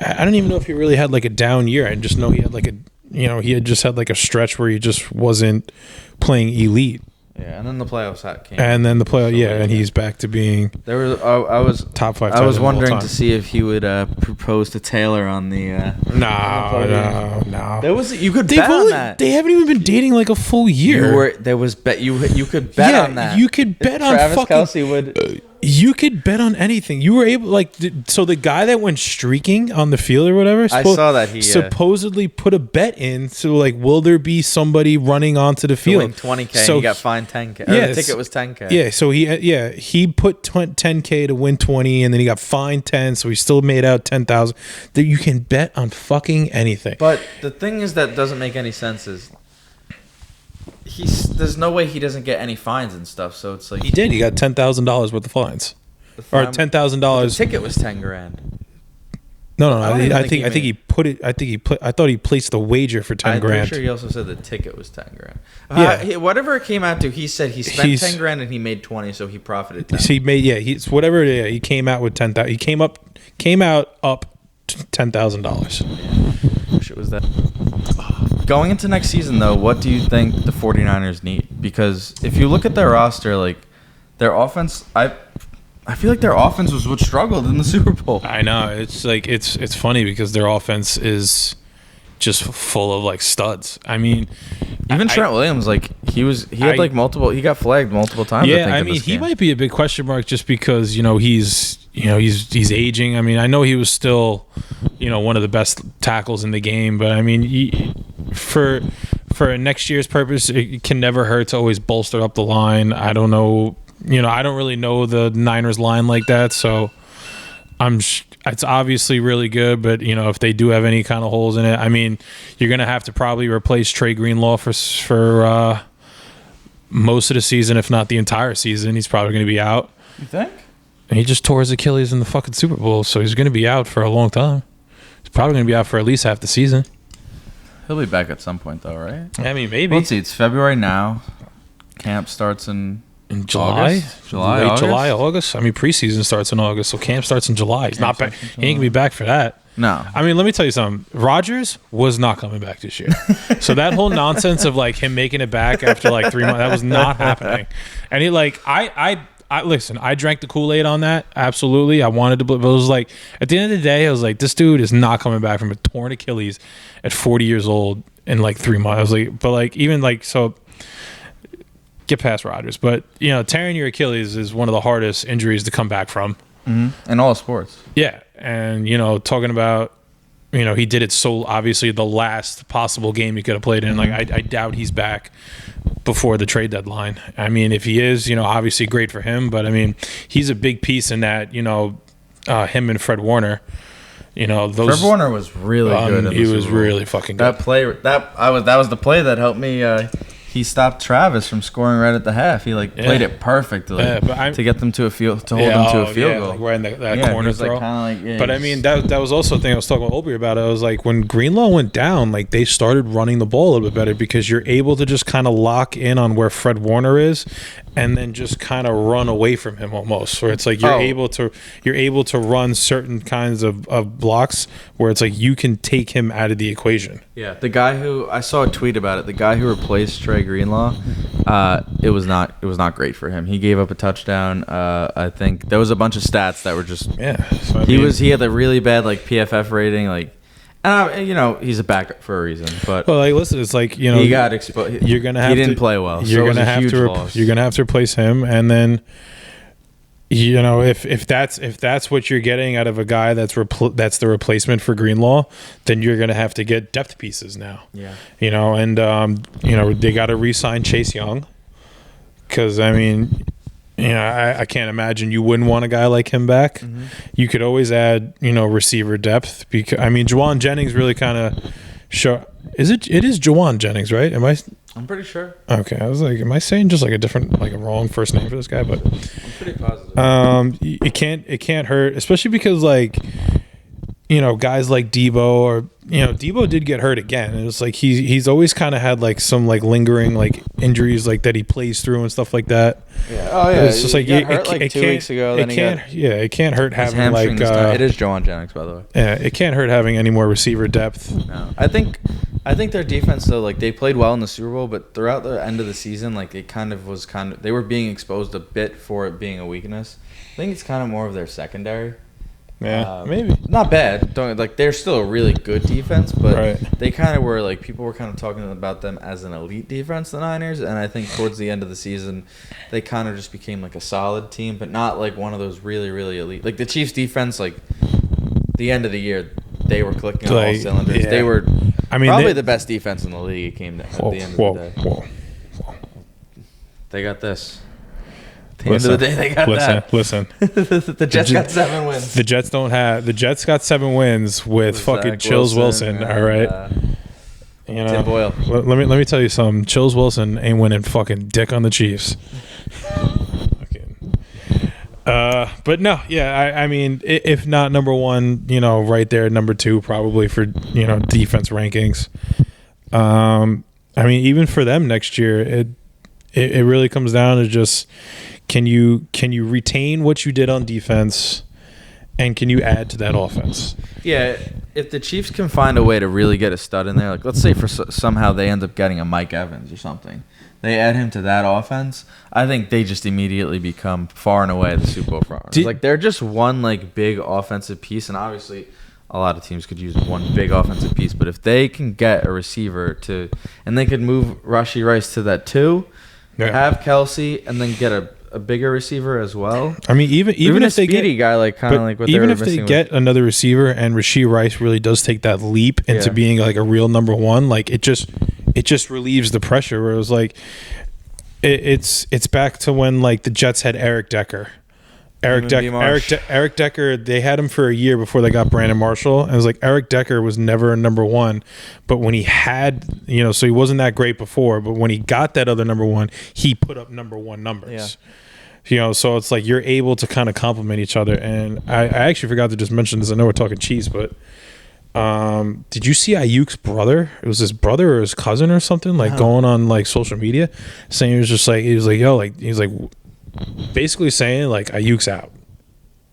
I don't even know if he really had like a down year. I just know he had like he had just had like a stretch where he just wasn't playing elite. Yeah, and then the playoffs came. And then the playoff, and he's back to being. There was I was top 5. I was wondering to see if he would propose to Taylor on the. No. There was you could bet on that. They haven't even been dating like a full year. You could bet on that. You could bet on Travis fucking. Kelce would. You could bet on anything. You were able so the guy that went streaking on the field or whatever. I saw that he supposedly put a bet in. So like, will there be somebody running onto the field? $20K. So he got fined $10K. Yeah, the ticket was $10K. Yeah, so he put $10K to win 20, and then he got fined 10. So he still made out 10,000. That you can bet on fucking anything. But the thing is that doesn't make any sense is. There's no way he doesn't get any fines and stuff. So it's like he did. He got $10,000 worth of fines, or $10,000. The ticket was $10,000. No. I think he put it. I thought he placed the wager for $10,000. I'm pretty sure he also said the ticket was $10,000. Whatever it came out to, he said he spent $10,000 and he made 20, so he profited 10. So he made he's whatever. Yeah, he came out with 10,000. He came out up $10,000. Wish it was that. Going into next season, though, what do you think the 49ers need? Because if you look at their roster, like their offense, I feel like their offense was what struggled in the Super Bowl. I know. It's like it's funny because their offense is just full of like studs. I mean, even Trent Williams, like he got flagged multiple times. Yeah, I mean, he might be a big question mark just because he's aging. I mean, I know he was still one of the best tackles in the game, but I mean, for next year's purpose, it can never hurt to always bolster up the line. I don't know, I don't really know the Niners line like that, so it's obviously really good, but if they do have any kind of holes in it, I mean, you're gonna have to probably replace Trey Greenlaw for most of the season, if not the entire season. He's probably gonna be out. You think? And he just tore his Achilles in the fucking Super Bowl, so he's gonna be out for a long time. He's probably gonna be out for at least half the season. He'll be back at some point, though, right? I mean, maybe. Let's see. It's February now. Camp starts in July, July, August. I mean, preseason starts in August, so camp starts in July. He's not back. He ain't gonna be back for that. No. I mean, let me tell you something. Rodgers was not coming back this year. So that whole nonsense of like him making it back after like 3 months, that was not happening. And he listen. I drank the Kool-Aid on that. Absolutely, I wanted to. But it was like at the end of the day, I was like, this dude is not coming back from a torn Achilles at 40 years old in like 3 months. I was like, but like even like so. Get past Rodgers, but tearing your Achilles is one of the hardest injuries to come back from. Mm-hmm. In all sports. Yeah, and talking about he did it so obviously the last possible game he could have played in. Like I doubt he's back before the trade deadline. I mean, if he is, obviously great for him, but I mean, he's a big piece in that. Him and Fred Warner. Fred Warner was really good. He was really fucking good. That play that was the play that helped me. He stopped Travis from scoring right at the half. He played it perfectly to get them to hold them to a field goal. Like right in that corner throw. But I mean, that was also a thing I was talking with Obi about. I was like, when Greenlaw went down, like they started running the ball a little bit better because you're able to just kind of lock in on where Fred Warner is, and then just kind of run away from him almost. Where it's like you're able to run certain kinds of blocks where it's like you can take him out of the equation. Yeah, the guy who I saw a tweet about it. The guy who replaced Trey Greenlaw, it was not great for him. He gave up a touchdown. I think there was a bunch of stats that were just So he had a really bad PFF rating and he's a backup for a reason. But listen, it's like he got exposed. He didn't play well. You're gonna have to replace him, and then. If that's what you're getting out of a guy that's the replacement for Greenlaw, then you're gonna have to get depth pieces now. Yeah. They got to re-sign Chase Young, because I mean, I can't imagine you wouldn't want a guy like him back. Mm-hmm. You could always add receiver depth, because I mean Juwan Jennings really kind of show. It is Juwan Jennings, right? I'm pretty sure. Okay, I was like, am I saying just a different, a wrong first name for this guy? But I'm pretty positive. It can't hurt, especially because guys like Debo or Debo did get hurt again. It was like he's always kind of had some lingering injuries that he plays through and stuff like that. Yeah. Oh yeah. It's just he got hurt 2 weeks ago. It can't hurt having it is Juwan Jennings, by the way. Yeah, it can't hurt having any more receiver depth. No, I think their defense though, they played well in the Super Bowl, but throughout the end of the season, they were being exposed a bit for it being a weakness. I think it's kind of more of their secondary. Yeah, maybe not bad. They're still a really good defense, but they kind of were people were kind of talking about them as an elite defense, the Niners, and I think towards the end of the season, they kind of just became a solid team, but not one of those really really elite. The Chiefs defense, the end of the year, they were clicking on all cylinders. Yeah. They were, probably the best defense in the league. It came at the end of the day. Whoa. They got this. At the end of the day, they got that. Listen. The Jets got 7 wins. The Jets got 7 wins with fucking Chills Wilson. All right. Tim Boyle. Let me tell you something. Chills Wilson ain't winning fucking dick on the Chiefs. But no, yeah, I mean, if not number one, right there, number 2 probably for defense rankings. I mean, even for them next year, it really comes down to just can you retain what you did on defense, and can you add to that offense? Yeah, if the Chiefs can find a way to really get a stud in there, let's say somehow they end up getting a Mike Evans or something. They add him to that offense, I think they just immediately become far and away the Super Bowl frontrunners. They're just one big offensive piece, and obviously a lot of teams could use one big offensive piece. But if they can get a receiver and they could move Rashee Rice to that 2, have Kelsey, and then get a bigger receiver as well. I mean, even if they get a guy what even if they get another receiver and Rashee Rice really does take that leap into being a real number 1, it just relieves the pressure. Where it was it's back to when the Jets had Eric Decker. Eric Decker, they had him for a year before they got Brandon Marshall. And it was Eric Decker was never a number 1, but when he had, so he wasn't that great before, but when he got that other number 1, he put up number 1 numbers. Yeah. So it's you're able to kind of complement each other. And I actually forgot to just mention this. I know we're talking Chiefs, but did you see Ayuk's brother? It was his brother or his cousin or something, going on social media, saying he was just he was basically saying Ayuk's out.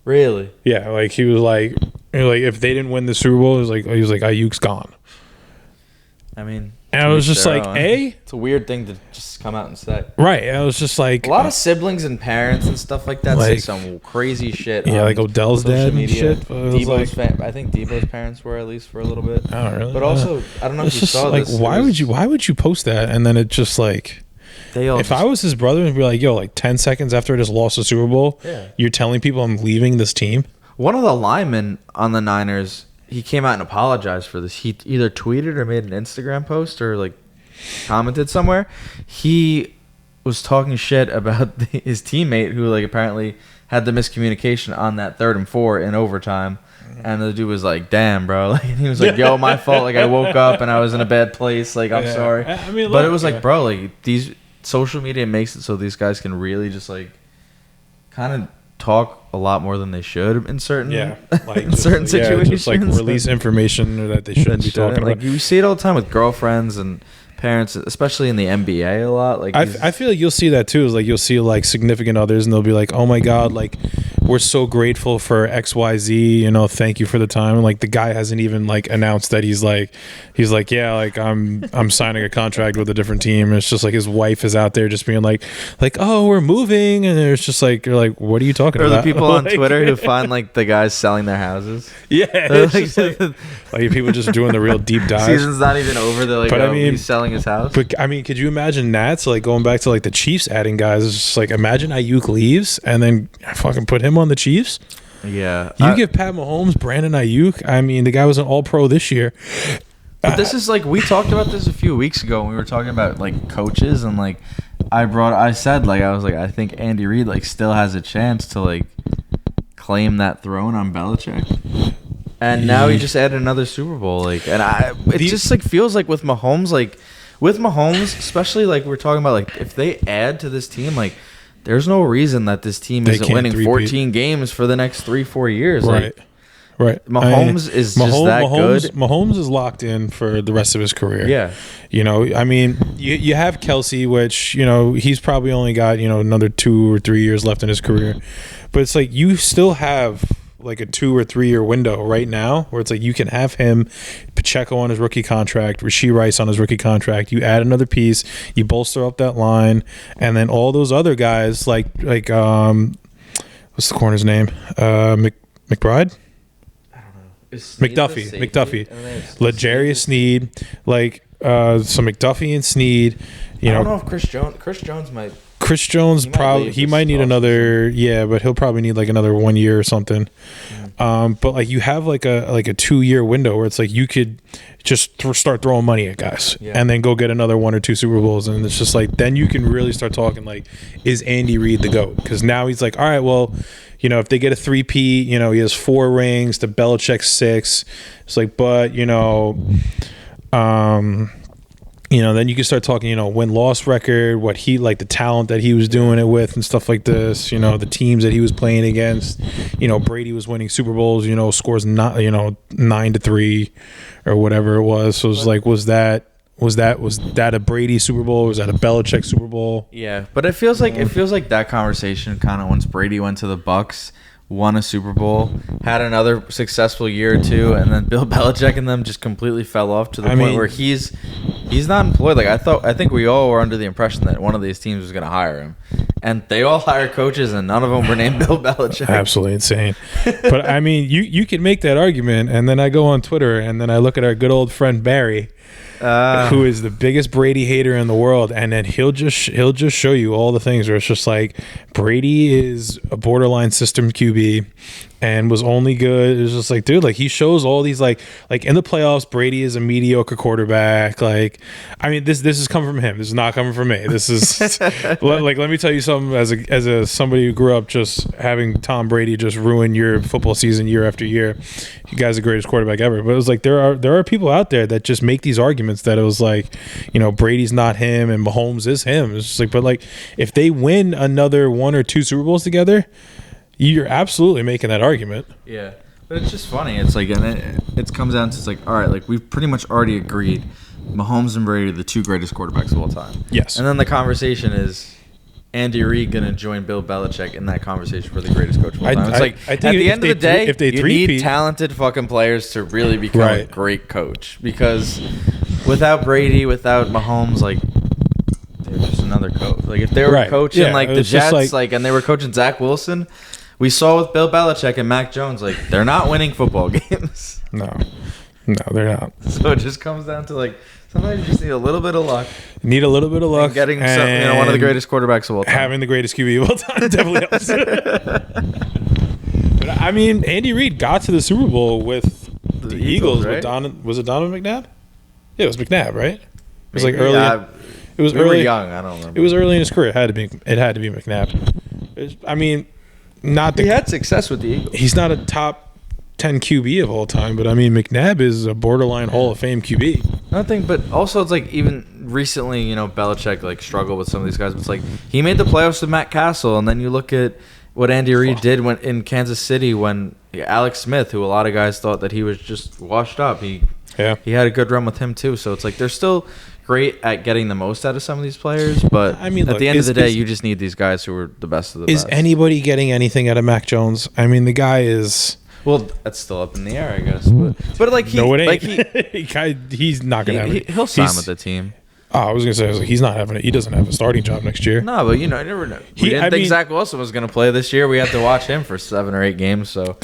Really? Yeah, he was if they didn't win the Super Bowl, he was like Ayuk's gone. I mean, and I was just like, it's a weird thing to just come out and say. Right. I was just like, a lot of siblings and parents and stuff like that say some crazy shit. Yeah, like Odell's dad and shit. I think Debo's parents were, at least for a little bit. Oh, really? But also, I don't know if you saw like, this. Why would you post that? And then it just like, if I was his brother and be like, yo, like 10 seconds after I just lost the Super Bowl, you're telling people I'm leaving this team? One of the linemen on the Niners, he came out and apologized for this. He either tweeted or made an Instagram post or like commented somewhere. He was talking shit about his teammate who like apparently had the miscommunication on that 3rd and 4 in overtime. And the dude was like, "Damn, bro!" Like, and he was like, "Yo, my fault. Like, I woke up and I was in a bad place. Like, I'm sorry." I mean, but it was like, bro, like these social media makes it so these guys can really just like kind of talk a lot more than they should in certain certain situations. Just like release information that they shouldn't be talking about. Like you see it all the time with girlfriends and parents, especially in the NBA a lot. Like I feel like you'll see that too. Is like you'll see like significant others and they'll be like, "Oh my God, like we're so grateful for XYZ, you know, thank you for the time." And like the guy hasn't even like announced that he's like, yeah, like I'm signing a contract with a different team. And it's just like his wife is out there just being like, "Oh, we're moving," and it's just like you're like, "What are you talking about?" Or the people on Twitter who find like the guys selling their houses. Yeah, it's just like people just doing the real deep dive. Season's not even over. They're like, but I mean, he's selling his house. But I mean, could you imagine that? So like going back to like the Chiefs adding guys, it's just like imagine Ayuk leaves and then fucking put him on the Chiefs. Yeah, you give Pat Mahomes, Brandon Ayuk. I mean, the guy was an All-Pro this year. But this is like we talked about this a few weeks ago when we were talking about like coaches and like I said like I was like I think Andy Reid like still has a chance to like claim that throne on Belichick. And now he just added another Super Bowl, like, and it just like feels like with Mahomes, especially like we're talking about, like if they add to this team, like there's no reason that this team isn't winning 14 games for the next 3-4 years, right? Right. Mahomes is just that good. Mahomes is locked in for the rest of his career. Yeah. You know, I mean, you have Kelsey, which, you know, he's probably only got, you know, another 2 or 3 years left in his career. But it's like you still have like a 2 or 3 year window right now where it's like you can have him, Pacheco on his rookie contract, Rashee Rice on his rookie contract. You add another piece, you bolster up that line, and then all those other guys like what's the corner's name? McBride? McDuffie, L'Jarius Sneed, like so McDuffie and Sneed. I don't know if Chris Jones might. Chris Jones he might need another, but he'll probably need like another 1 year or something. But like you have like a 2 year window where it's like you could just start throwing money at guys and then go get another 1 or 2 Super Bowls, and it's just like then you can really start talking like, is Andy Reid the GOAT? Because now he's like, all right, well, you know, if they get a 3-peat, you know, he has 4 rings to Belichick's 6. It's like, but you know, then you can start talking, you know, win-loss record, what he like, the talent that he was doing it with and stuff like this, you know, the teams that he was playing against. You know, Brady was winning Super Bowls, you know, scores not, you know, 9-3 or whatever it was. So it was like, was that a Brady Super Bowl? Was that a Belichick Super Bowl? Yeah, but it feels like that conversation kind of once Brady went to the Bucs, won a Super Bowl, had another successful year or two, and then Bill Belichick and them just completely fell off to the point where he's not employed. Like I think we all were under the impression that one of these teams was going to hire him, and they all hire coaches, and none of them were named Bill Belichick. Absolutely insane. But I mean, you can make that argument, and then I go on Twitter, and then I look at our good old friend Barry, who is the biggest Brady hater in the world, and then he'll just show you all the things where it's just like Brady is a borderline system QB and was only good. It was just like, dude, like he shows all these like in the playoffs, Brady is a mediocre quarterback. Like, I mean, this is coming from him. This is not coming from me. This is like, let me tell you something as a somebody who grew up just having Tom Brady just ruin your football season year after year. You guys are the greatest quarterback ever. But it was like there are people out there that just make these arguments that it was like, you know, Brady's not him and Mahomes is him. It's just like, but like if they win another 1 or 2 Super Bowls together, you're absolutely making that argument. Yeah, but it's just funny. It's like, and it comes down to, it's like, all right, like we've pretty much already agreed Mahomes and Brady are the 2 greatest quarterbacks of all time. Yes. And then the conversation is Andy Reid going to join Bill Belichick in that conversation for the greatest coach of all time. It's like, at the end of the day, you need talented fucking players to really become a great coach, because without Brady, without Mahomes, like they're just another coach. Like if they were coaching like the Jets, like and they were coaching Zach Wilson, we saw with Bill Belichick and Mac Jones, like they're not winning football games. No, they're not. So it just comes down to like sometimes you just need a little bit of luck. Need a little bit of luck. And getting one of the greatest quarterbacks of all time. Having the greatest QB of all time definitely helps. But I mean, Andy Reid got to the Super Bowl with the Eagles right? Was it Donovan McNabb? Yeah, it was McNabb, right? It was like early. It was early. Were young. I don't remember. It was early in his career. It had to be McNabb. I mean, he had success with the Eagles. He's not a top 10 QB of all time, but I mean, McNabb is a borderline Hall of Fame QB. I think, but also it's like even recently, Belichick like struggled with some of these guys. But it's like he made the playoffs with Matt Castle, and then you look at what Andy Reid did when in Kansas City when Alex Smith, who a lot of guys thought that he was just washed up, he had a good run with him too. So it's like they're still great at getting the most out of some of these players, but I mean, at the end of the day, you just need these guys who are the best of the best. Is anybody getting anything out of Mac Jones? I mean, the guy is. Well, that's still up in the air, I guess. But like he, no, it ain't. Like he's not gonna have it. He'll sign with the team. Oh, I was gonna say he's not having it. He doesn't have a starting job next year. No, but I never know. We didn't think Zach Wilson was gonna play this year. We had to watch him for 7 or 8 games. So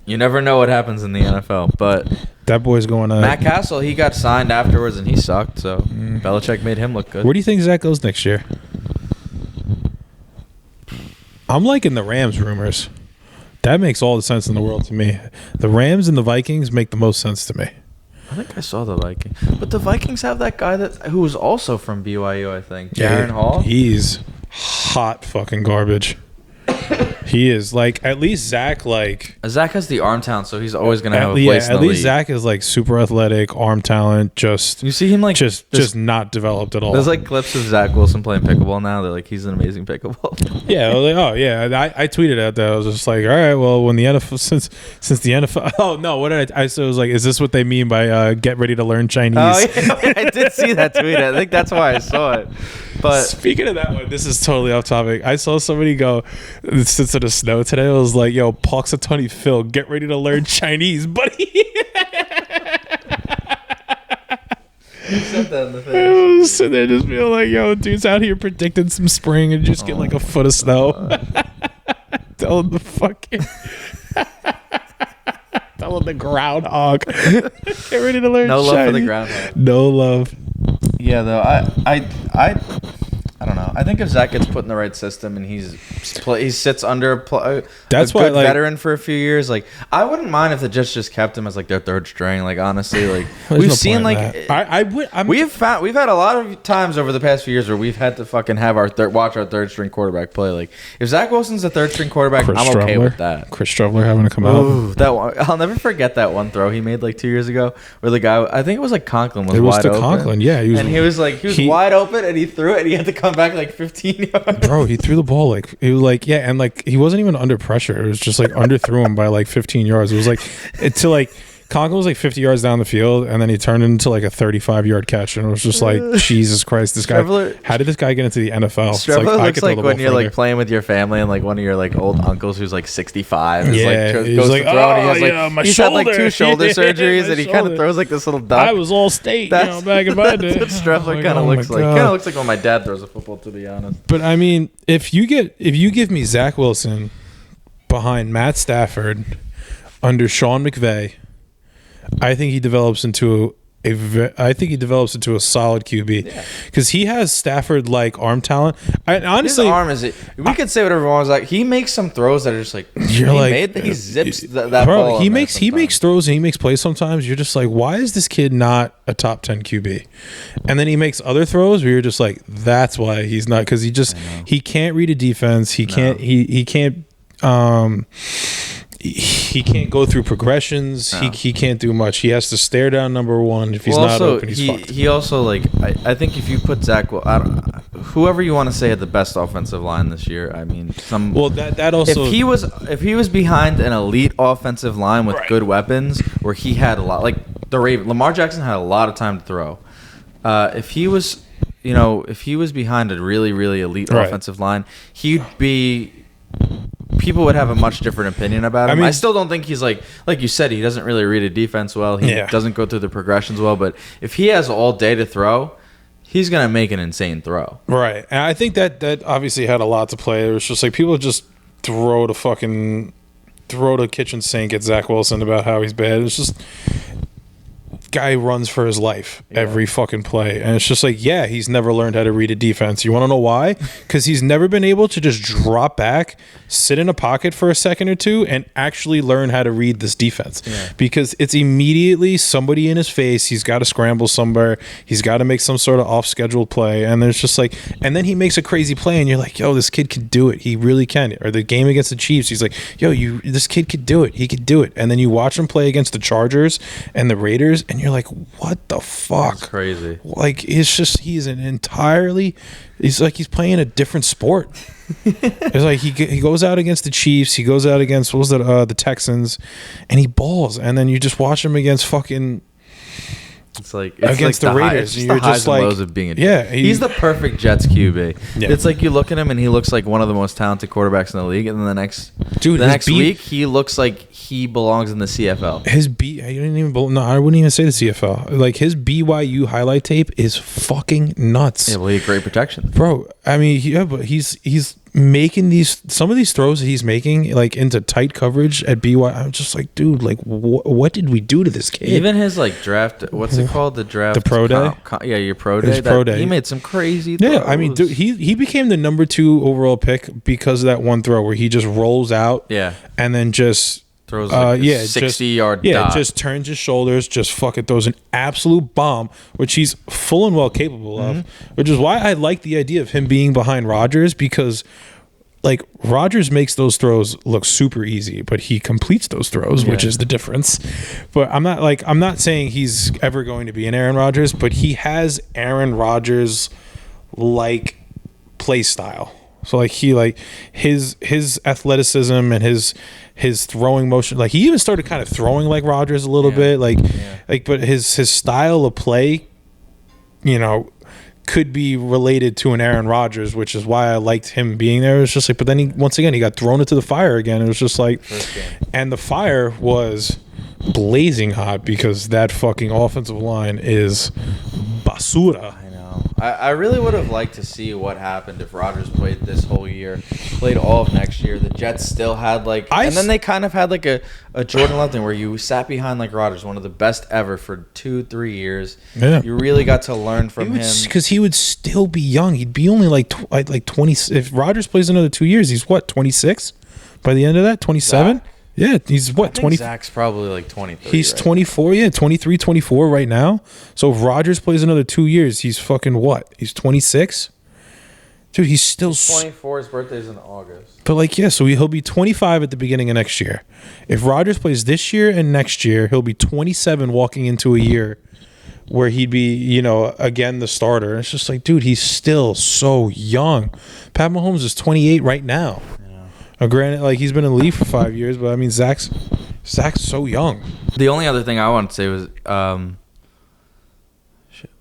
you never know what happens in the NFL. But that boy's going on. Matt Castle, he got signed afterwards and he sucked. So Belichick made him look good. Where do you think Zach goes next year? I'm liking the Rams rumors. That makes all the sense in the world to me. The Rams and the Vikings make the most sense to me. I think I saw the Vikings. But the Vikings have that guy who was also from BYU, I think. Jaron Hall. He's hot fucking garbage. He is like at least Zach Zach has the arm talent, so he's always gonna have a place in the league. Zach is like super athletic, arm talent. Just you see him like just not developed at all. There's like clips of Zach Wilson playing pickleball now. They're like he's an amazing pickleball. Yeah, I tweeted out that I was just like, all right, well when the NFL since the NFL. Oh no, what did I so it was like, is this what they mean by get ready to learn Chinese? Oh yeah, I did see that tweet. I think that's why I saw it. But speaking of that one, this is totally off topic. I saw somebody go, since of the snow today, I was like, yo, Puxatawny Phil, get ready to learn Chinese, buddy. You said that in the face. I was sitting there just being like, yo, dude's out here predicting some spring and just get like a foot of snow. Tell him the fucking... Tell him the groundhog. Get ready to learn No Chinese. love for the groundhog. No love. Yeah, though, I don't know. I think if Zach gets put in the right system and he sits under a good veteran for a few years, like I wouldn't mind if the Jets just kept him as like their third string. Like honestly, like we've seen like we've had a lot of times over the past few years where we've had to fucking have watch our third string quarterback play. Like if Zach Wilson's the third string quarterback, I'm okay with that. Chris Strubler having to come out. That one, I'll never forget that one throw he made like 2 years ago where the guy, I think it was like Conklin was wide open. Conklin, yeah, he was wide open and he threw it and he had to come back like 15 yards. Bro, he threw the ball he wasn't even under pressure. It was just like underthrew him by like 15 yards. It was like Conklin was like 50 yards down the field, and then he turned into like a 35-yard catch, and it was just like, Jesus Christ, this guy! How did this guy get into the NFL? Strubler looks like when you're like playing with your family and like one of your like old uncles who's like 65 goes to throw, and he's had like 2 shoulder surgeries, and he kind of throws like this little duck. I was all state, back in my day. That's what Strubler kind of looks like. Kind of looks like when my dad throws a football, to be honest. But I mean, if you give me Zach Wilson behind Matt Stafford under Sean McVay, I think he develops into a solid QB because he has Stafford-like arm talent. Honestly, his arm we could say whatever we want. Like he makes some throws that are just like he zips that ball. He makes throws and he makes plays sometimes. You're just like, why is this kid not a top 10 QB? And then he makes other throws where you're just like, that's why he's not, because he can't read a defense. He can't he can't go through progressions. No. He can't do much. He has to stare down number one. If he's not open, he's fucked. He also I think if you put Zach, whoever you want to say had the best offensive line this year. I mean, that also if he was behind an elite offensive line with good weapons, where he had a lot, like the Lamar Jackson had a lot of time to throw. If he was behind a really really elite offensive line, he'd be people would have a much different opinion about him. I still don't think he's like you said, he doesn't really read a defense well. He doesn't go through the progressions well. But if he has all day to throw, he's gonna make an insane throw. Right, and I think that obviously had a lot to play. It was just like people just throw the kitchen sink at Zach Wilson about how he's bad. It's just guy runs for his life every fucking play, and it's just like, yeah, he's never learned how to read a defense. You want to know why? Because he's never been able to just drop back, sit in a pocket for a second or two, and actually learn how to read this defense. Because it's immediately somebody in his face. He's got to scramble somewhere. He's got to make some sort of off-scheduled play, and there's just like, and then he makes a crazy play, and you're like, yo, this kid can do it. He really can. Or the game against the Chiefs, he's like, yo, this kid could do it. He could do it. And then you watch him play against the Chargers and the Raiders, and you're like, what the fuck? That's crazy. Like, it's just, he's like he's playing a different sport. It's like he goes out against the Chiefs, he goes out against the Texans, and he balls, and then you just watch him against fucking against the Raiders, and you're just like, of being he's the perfect Jets QB. It's like you look at him and he looks like one of the most talented quarterbers in the league, and then the next week he looks like he belongs in the CFL. I wouldn't even say the CFL. Like, his BYU highlight tape is fucking nuts. Yeah, well, he had great protection, bro. I mean, but he's making some of these throws that he's making, like, into tight coverage at BYU. I'm just like, dude, like, what did we do to this kid? Even his like draft, what's it called? The draft, the pro day. Your pro day. He made some crazy throws. Yeah, I mean, dude, he became the number 2 overall pick because of that one throw where he just rolls out. Yeah, and then just throws like a 60-yard dot. Just turns his shoulders, just fucking throws an absolute bomb, which he's full and well capable of, which is why I like the idea of him being behind Rodgers, because like Rodgers makes those throws look super easy, but he completes those throws, which is the difference. But I'm not saying he's ever going to be an Aaron Rodgers, but he has Aaron Rodgers like play style. So like his athleticism and his throwing motion, like he even started kind of throwing like Rodgers a little bit, but his style of play, could be related to an Aaron Rodgers, which is why I liked him being there. It was just like, but then he got thrown into the fire again. It was just like, and the fire was blazing hot because that fucking offensive line is basura. I really would have liked to see what happened if Rodgers played this whole year, played all of next year. The Jets still had and then they kind of had like a Jordan Love thing where you sat behind like Rodgers, one of the best ever for 2-3 years. Yeah, you really got to learn from him because he would still be young. He'd be only like 20. If Rodgers plays another 2 years, he's what, 26 by the end of that, 27. Yeah, he's what, 20? Zach's probably like 23. He's 24, 23, 24 right now. So if Rodgers plays another 2 years, he's fucking what? He's 26? Dude, he's still... 24, his birthday's in August. But so he'll be 25 at the beginning of next year. If Rodgers plays this year and next year, he'll be 27 walking into a year where he'd be, again, the starter. It's just like, dude, he's still so young. Pat Mahomes is 28 right now. Granted, he's been in the league for 5 years, but I mean, Zach's so young. The only other thing I wanted to say was,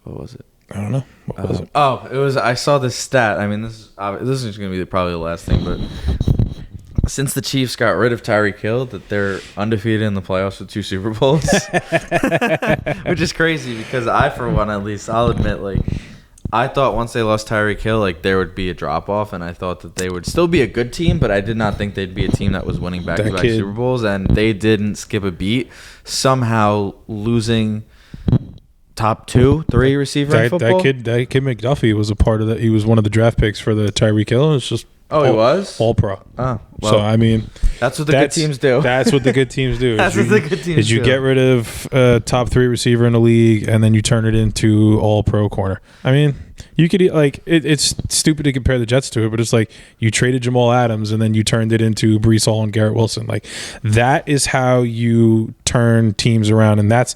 what was it? I don't know. What was it? Oh, it was. I saw this stat. I mean, this is going to be probably the last thing, but since the Chiefs got rid of Tyreek Hill, that they're undefeated in the playoffs with 2 Super Bowls, which is crazy because I, for one, at least, I'll admit, I thought once they lost Tyreek Hill, there would be a drop-off, and I thought that they would still be a good team, but I did not think they'd be a team that was winning back-to-back Super Bowls, and they didn't skip a beat, somehow losing top 2, 3 receiver in football. That kid McDuffie was a part of that. He was one of the draft picks for the Tyreek Hill. It's just he was all-pro. Oh, well, so I mean, that's what the good teams do. That's what the good teams do. That's what the good teams do. You get rid of a top 3 receiver in the league, and then you turn it into all-pro corner. I mean, you could it's stupid to compare the Jets to it, but it's like you traded Jamal Adams and then you turned it into Breece Hall and Garrett Wilson. That is how you turn teams around, and that's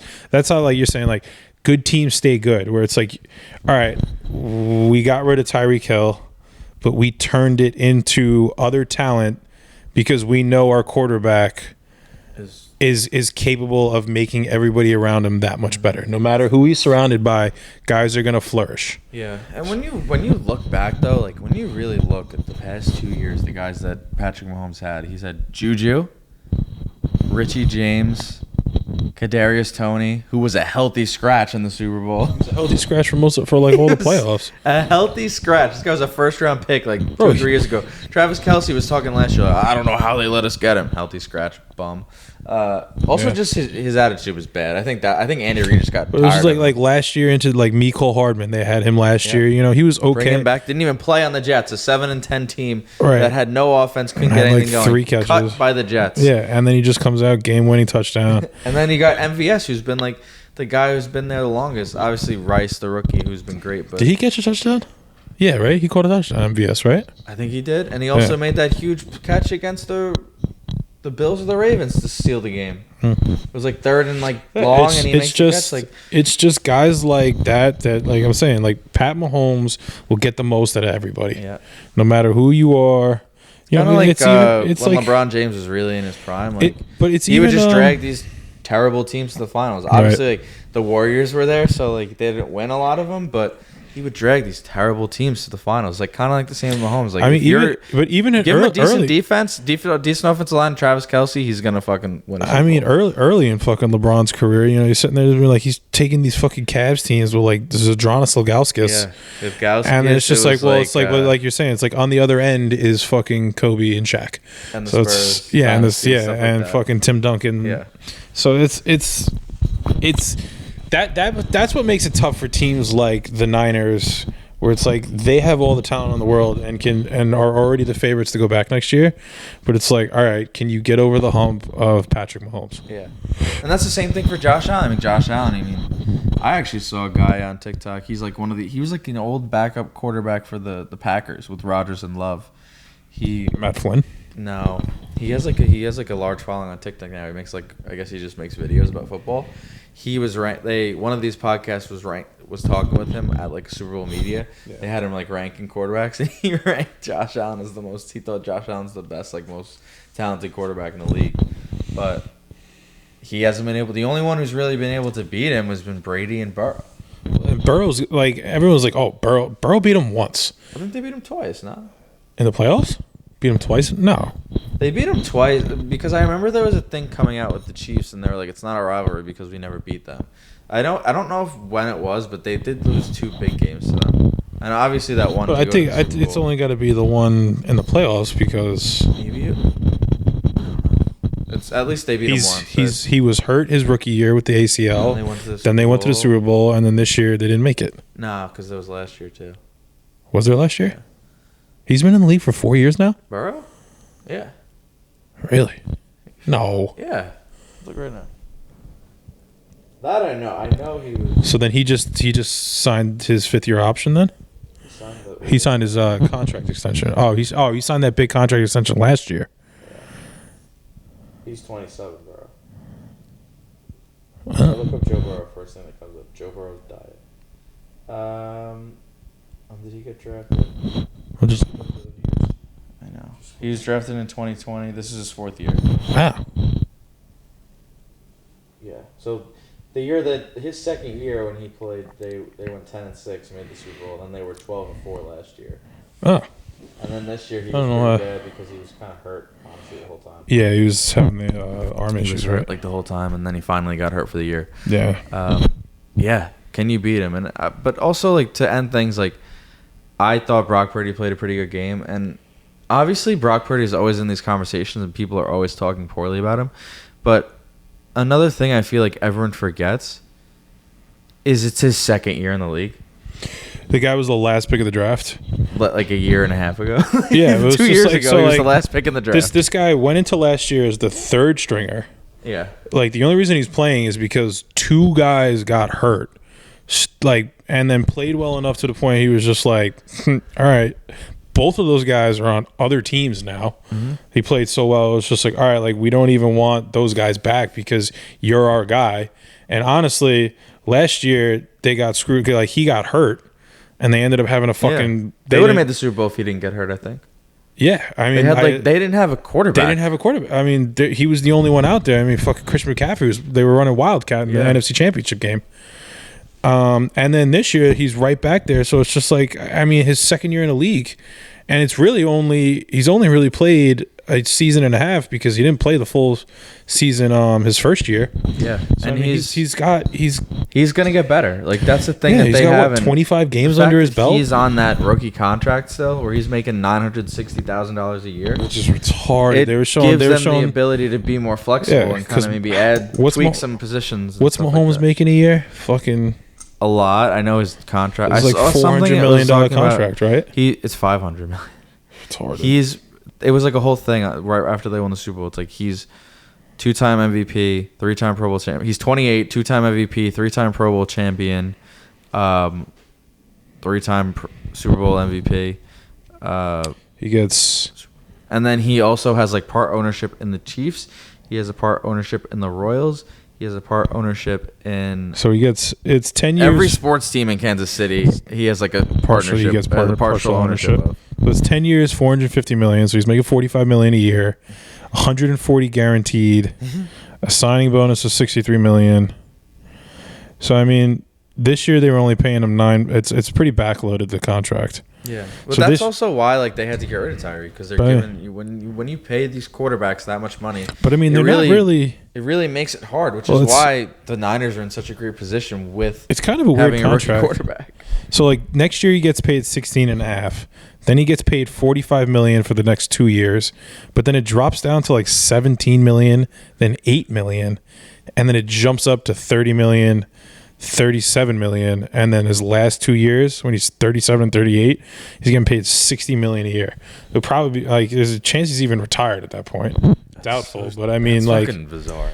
how you're saying good teams stay good. Where it's like, all right, we got rid of Tyreek Hill, but we turned it into other talent because we know our quarterback is capable of making everybody around him that much better. No matter who he's surrounded by, guys are gonna flourish. Yeah, and when you look back though, like when you really look at the past 2 years, the guys that Patrick Mahomes had, he's had Juju, Richie James, Kadarius Toney, who was a healthy scratch in the Super Bowl. He was a healthy scratch for all the playoffs. A healthy scratch. This guy was a first-round pick like 2 or 3 years ago. Travis Kelce was talking last year. I don't know how they let us get him. Healthy scratch, bum. Just his attitude was bad. I think Andy Reid just got tired. It was just like last year into like Mecole Hardman. They had him last year. You know, he was okay. Bring him back. Didn't even play on the Jets. A 7-10 team that had no offense, couldn't get anything going. 3 catches. Cut by the Jets. Yeah, and then he just comes out game-winning touchdown. And then you got MVS, who's been like the guy who's been there the longest. Obviously Rice, the rookie, who's been great. But did he catch a touchdown? Yeah, right. He caught a touchdown. MVS, right? I think he did, and he also made that huge catch against the Bills or the Ravens to steal the game. It was like third and long, and he makes the catch. It's just guys like that like I'm saying, like Pat Mahomes will get the most out of everybody. Yeah. No matter who you are. You know, when LeBron James was really in his prime. He would just drag these terrible teams to the finals. Obviously, the Warriors were there, so they didn't win a lot of them, but he would drag these terrible teams to the finals, kind of like the same with Mahomes. Give him a decent defense, decent offensive line, Travis Kelce, he's gonna fucking win. Early in fucking LeBron's career, you know, he's sitting there like he's taking these fucking Cavs teams with like this is Zdronis Ilgauskas, and it's just like you're saying, it's like on the other end is fucking Kobe and Shaq, and the Spurs, and fucking Tim Duncan, So it's. That's what makes it tough for teams like the Niners, where it's like they have all the talent in the world and are already the favorites to go back next year, but it's like, all right, can you get over the hump of Patrick Mahomes? Yeah, and that's the same thing for Josh Allen. I actually saw a guy on TikTok. He's like he was like an old backup quarterback for the Packers with Rodgers and Love. Matt Flynn. No, he has a large following on TikTok now. He makes I guess he just makes videos about football. He was one of these podcasts was talking with him at Super Bowl media. Yeah. They had him ranking quarterbacks, and he ranked Josh Allen as the most. He thought Josh Allen's the best, most talented quarterback in the league, but he hasn't been able. The only one who's really been able to beat him has been Brady and Burrow. And Burrow's everyone's like, oh, Burrow beat him once. I think they beat him twice, no? In the playoffs? Beat him twice? No. They beat him twice because I remember there was a thing coming out with the Chiefs, and they were like, it's not a rivalry because we never beat them. I don't know when it was, but they did lose 2 big games to them. And obviously that one. I think it's only got to be the one in the playoffs because maybe it's at least they beat him once. He was hurt his rookie year with the ACL. Then they went to the Super Bowl, and then this year they didn't make it. Nah, because it was last year too. Was there last year? Yeah. He's been in the league for 4 years now? Burrow? Yeah. Really? No. Yeah. Look right now. That I know. I know he was. So then he just signed his 5th-year option then? He signed his contract extension. He signed that big contract extension last year. Yeah. He's 27, bro. Look up Joe Burrow, first thing that comes up. Joe Burrow's diet. When did he get drafted? I know. He was drafted in 2020. This is his 4th year. Wow. Yeah. So the year that his second year when he played, they went 10-6, made the Super Bowl. Then they were 12-4 last year. Oh. And then this year he was pretty bad because he was kind of hurt, honestly, the whole time. Yeah, he was having the arm issues, right? The whole time, and then he finally got hurt for the year. Yeah. Yeah. Can you beat him? And but also to end things I thought Brock Purdy played a pretty good game, and obviously Brock Purdy is always in these conversations, and people are always talking poorly about him. But another thing I feel like everyone forgets is it's his 2nd year in the league. The guy was the last pick of the draft, a year and a half ago. Yeah, it was 2 years ago. He was the last pick in the draft. This guy went into last year as the 3rd stringer. Yeah, the only reason he's playing is because 2 guys got hurt. And then played well enough to the point he was just all right, both of those guys are on other teams now. Mm-hmm. He played so well, it was just all right, we don't even want those guys back because you're our guy. And honestly, last year they got screwed because he got hurt, and they ended up having a fucking. Yeah. They would have made the Super Bowl if he didn't get hurt, I think. Yeah, I mean, they didn't have a quarterback. They didn't have a quarterback. I mean, he was the only one out there. I mean, fucking Christian McCaffrey they were running Wildcat in the NFC Championship game. And then this year he's right back there. So it's just like, I mean, his second year in the league, and it's really he's only really played a season and a half because he didn't play the full season his first year. Yeah, so, and I mean, he's gonna get better. Like that's the thing that they got, have. 25 games under his belt. He's on that rookie contract still, where he's making $960,000 a year, which is retarded. They were showing the ability to be more flexible and kind of maybe tweak some positions. What's Mahomes making a year? Fucking a lot. I know his contract. It's like $400 million contract, right? It's $500 million. It's hard. It was like a whole thing right after they won the Super Bowl. It's like he's 2-time MVP, 3-time Pro Bowl champion. He's 28, 2-time MVP, 3-time Pro Bowl champion, 3-time Super Bowl MVP. He gets, and then he also has like part ownership in the Chiefs. He has a part ownership in the Royals. He has a part ownership in. So he gets it's 10 years. Every sports team in Kansas City, he has like a partnership. He gets partial ownership. Of. So it's 10 years, $450 million. So he's making $45 million a year, 140 guaranteed, a signing bonus of $63 million. So I mean, this year they were only paying him $9. It's pretty backloaded, the contract. Yeah, but so that's also why like they had to get rid of Tyree, because they're giving you when you pay these quarterbacks that much money. But I mean, they're not really. It really makes it hard, which is why the Niners are in such a great position with. It's kind of a weird contract. A rookie quarterback. So like next year he gets paid 16.5. Then he gets paid $45 million for the next 2 years, but then it drops down to like $17 million, then $8 million, and then it jumps up to $30 million. $37 million, and then his last 2 years when he's 37 and 38, he's getting paid $60 million a year. It'll probably be like there's a chance he's even retired at that point. Doubtful, but I mean, like, fucking bizarre.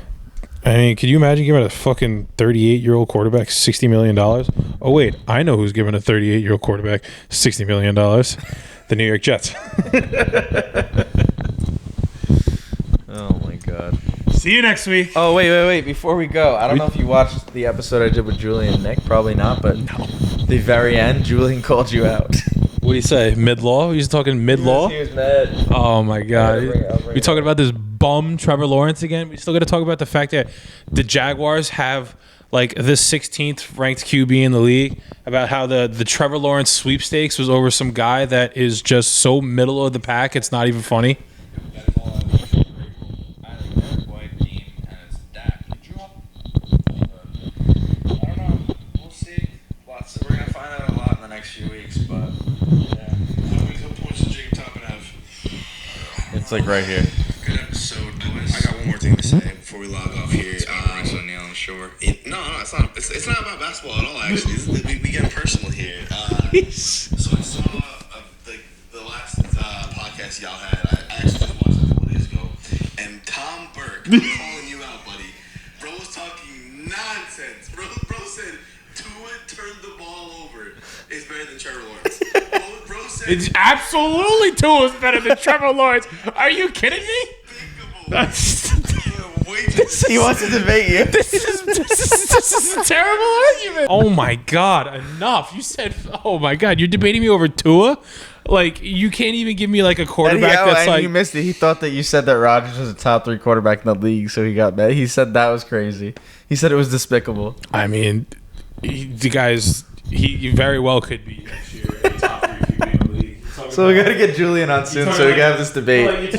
I mean, could you imagine giving a fucking 38-year-old quarterback $60 million? Oh wait, I know who's giving a 38-year-old quarterback $60 million. The New York Jets. Oh my god. See you next week. Oh, wait. Before we go, I don't know if you watched the episode I did with Julian and Nick. Probably not, but the very end, Julian called you out. What do you say? Mid-law? He's talking mid-law? He was mad. Oh, my God. We talking about this bum Trevor Lawrence again? We still got to talk about the fact that the Jaguars have, like, the 16th ranked QB in the league, about how the Trevor Lawrence sweepstakes was over some guy that is just so middle of the pack, it's not even funny. It's like right here. Good episode, boys. I got one more thing to say before we log off here. So Neil on the shore. No, it's not. It's not about basketball at all. Actually, we getting personal here. So I saw the last podcast y'all had. I actually watched it a couple days ago, and Tom Burke, I'm calling you out, buddy. Bro was talking nonsense. Bro said Tua turned the ball over is better than Trevor Lawrence. Bro said it's absolutely Tua's better than Trevor Lawrence. Are you kidding me? That's he wants to debate you. This is a terrible argument. Oh my God! Enough. You said, oh my God, you're debating me over Tua. Like, you can't even give me like a quarterback that's like. You missed it. He thought that you said that Rodgers was a top 3 quarterback in the league, so he got mad. He said that was crazy. He said it was despicable. I mean, the guy's he very well could be next year a top 3 QB in the league. So we got to get Julian on soon so we can have this debate.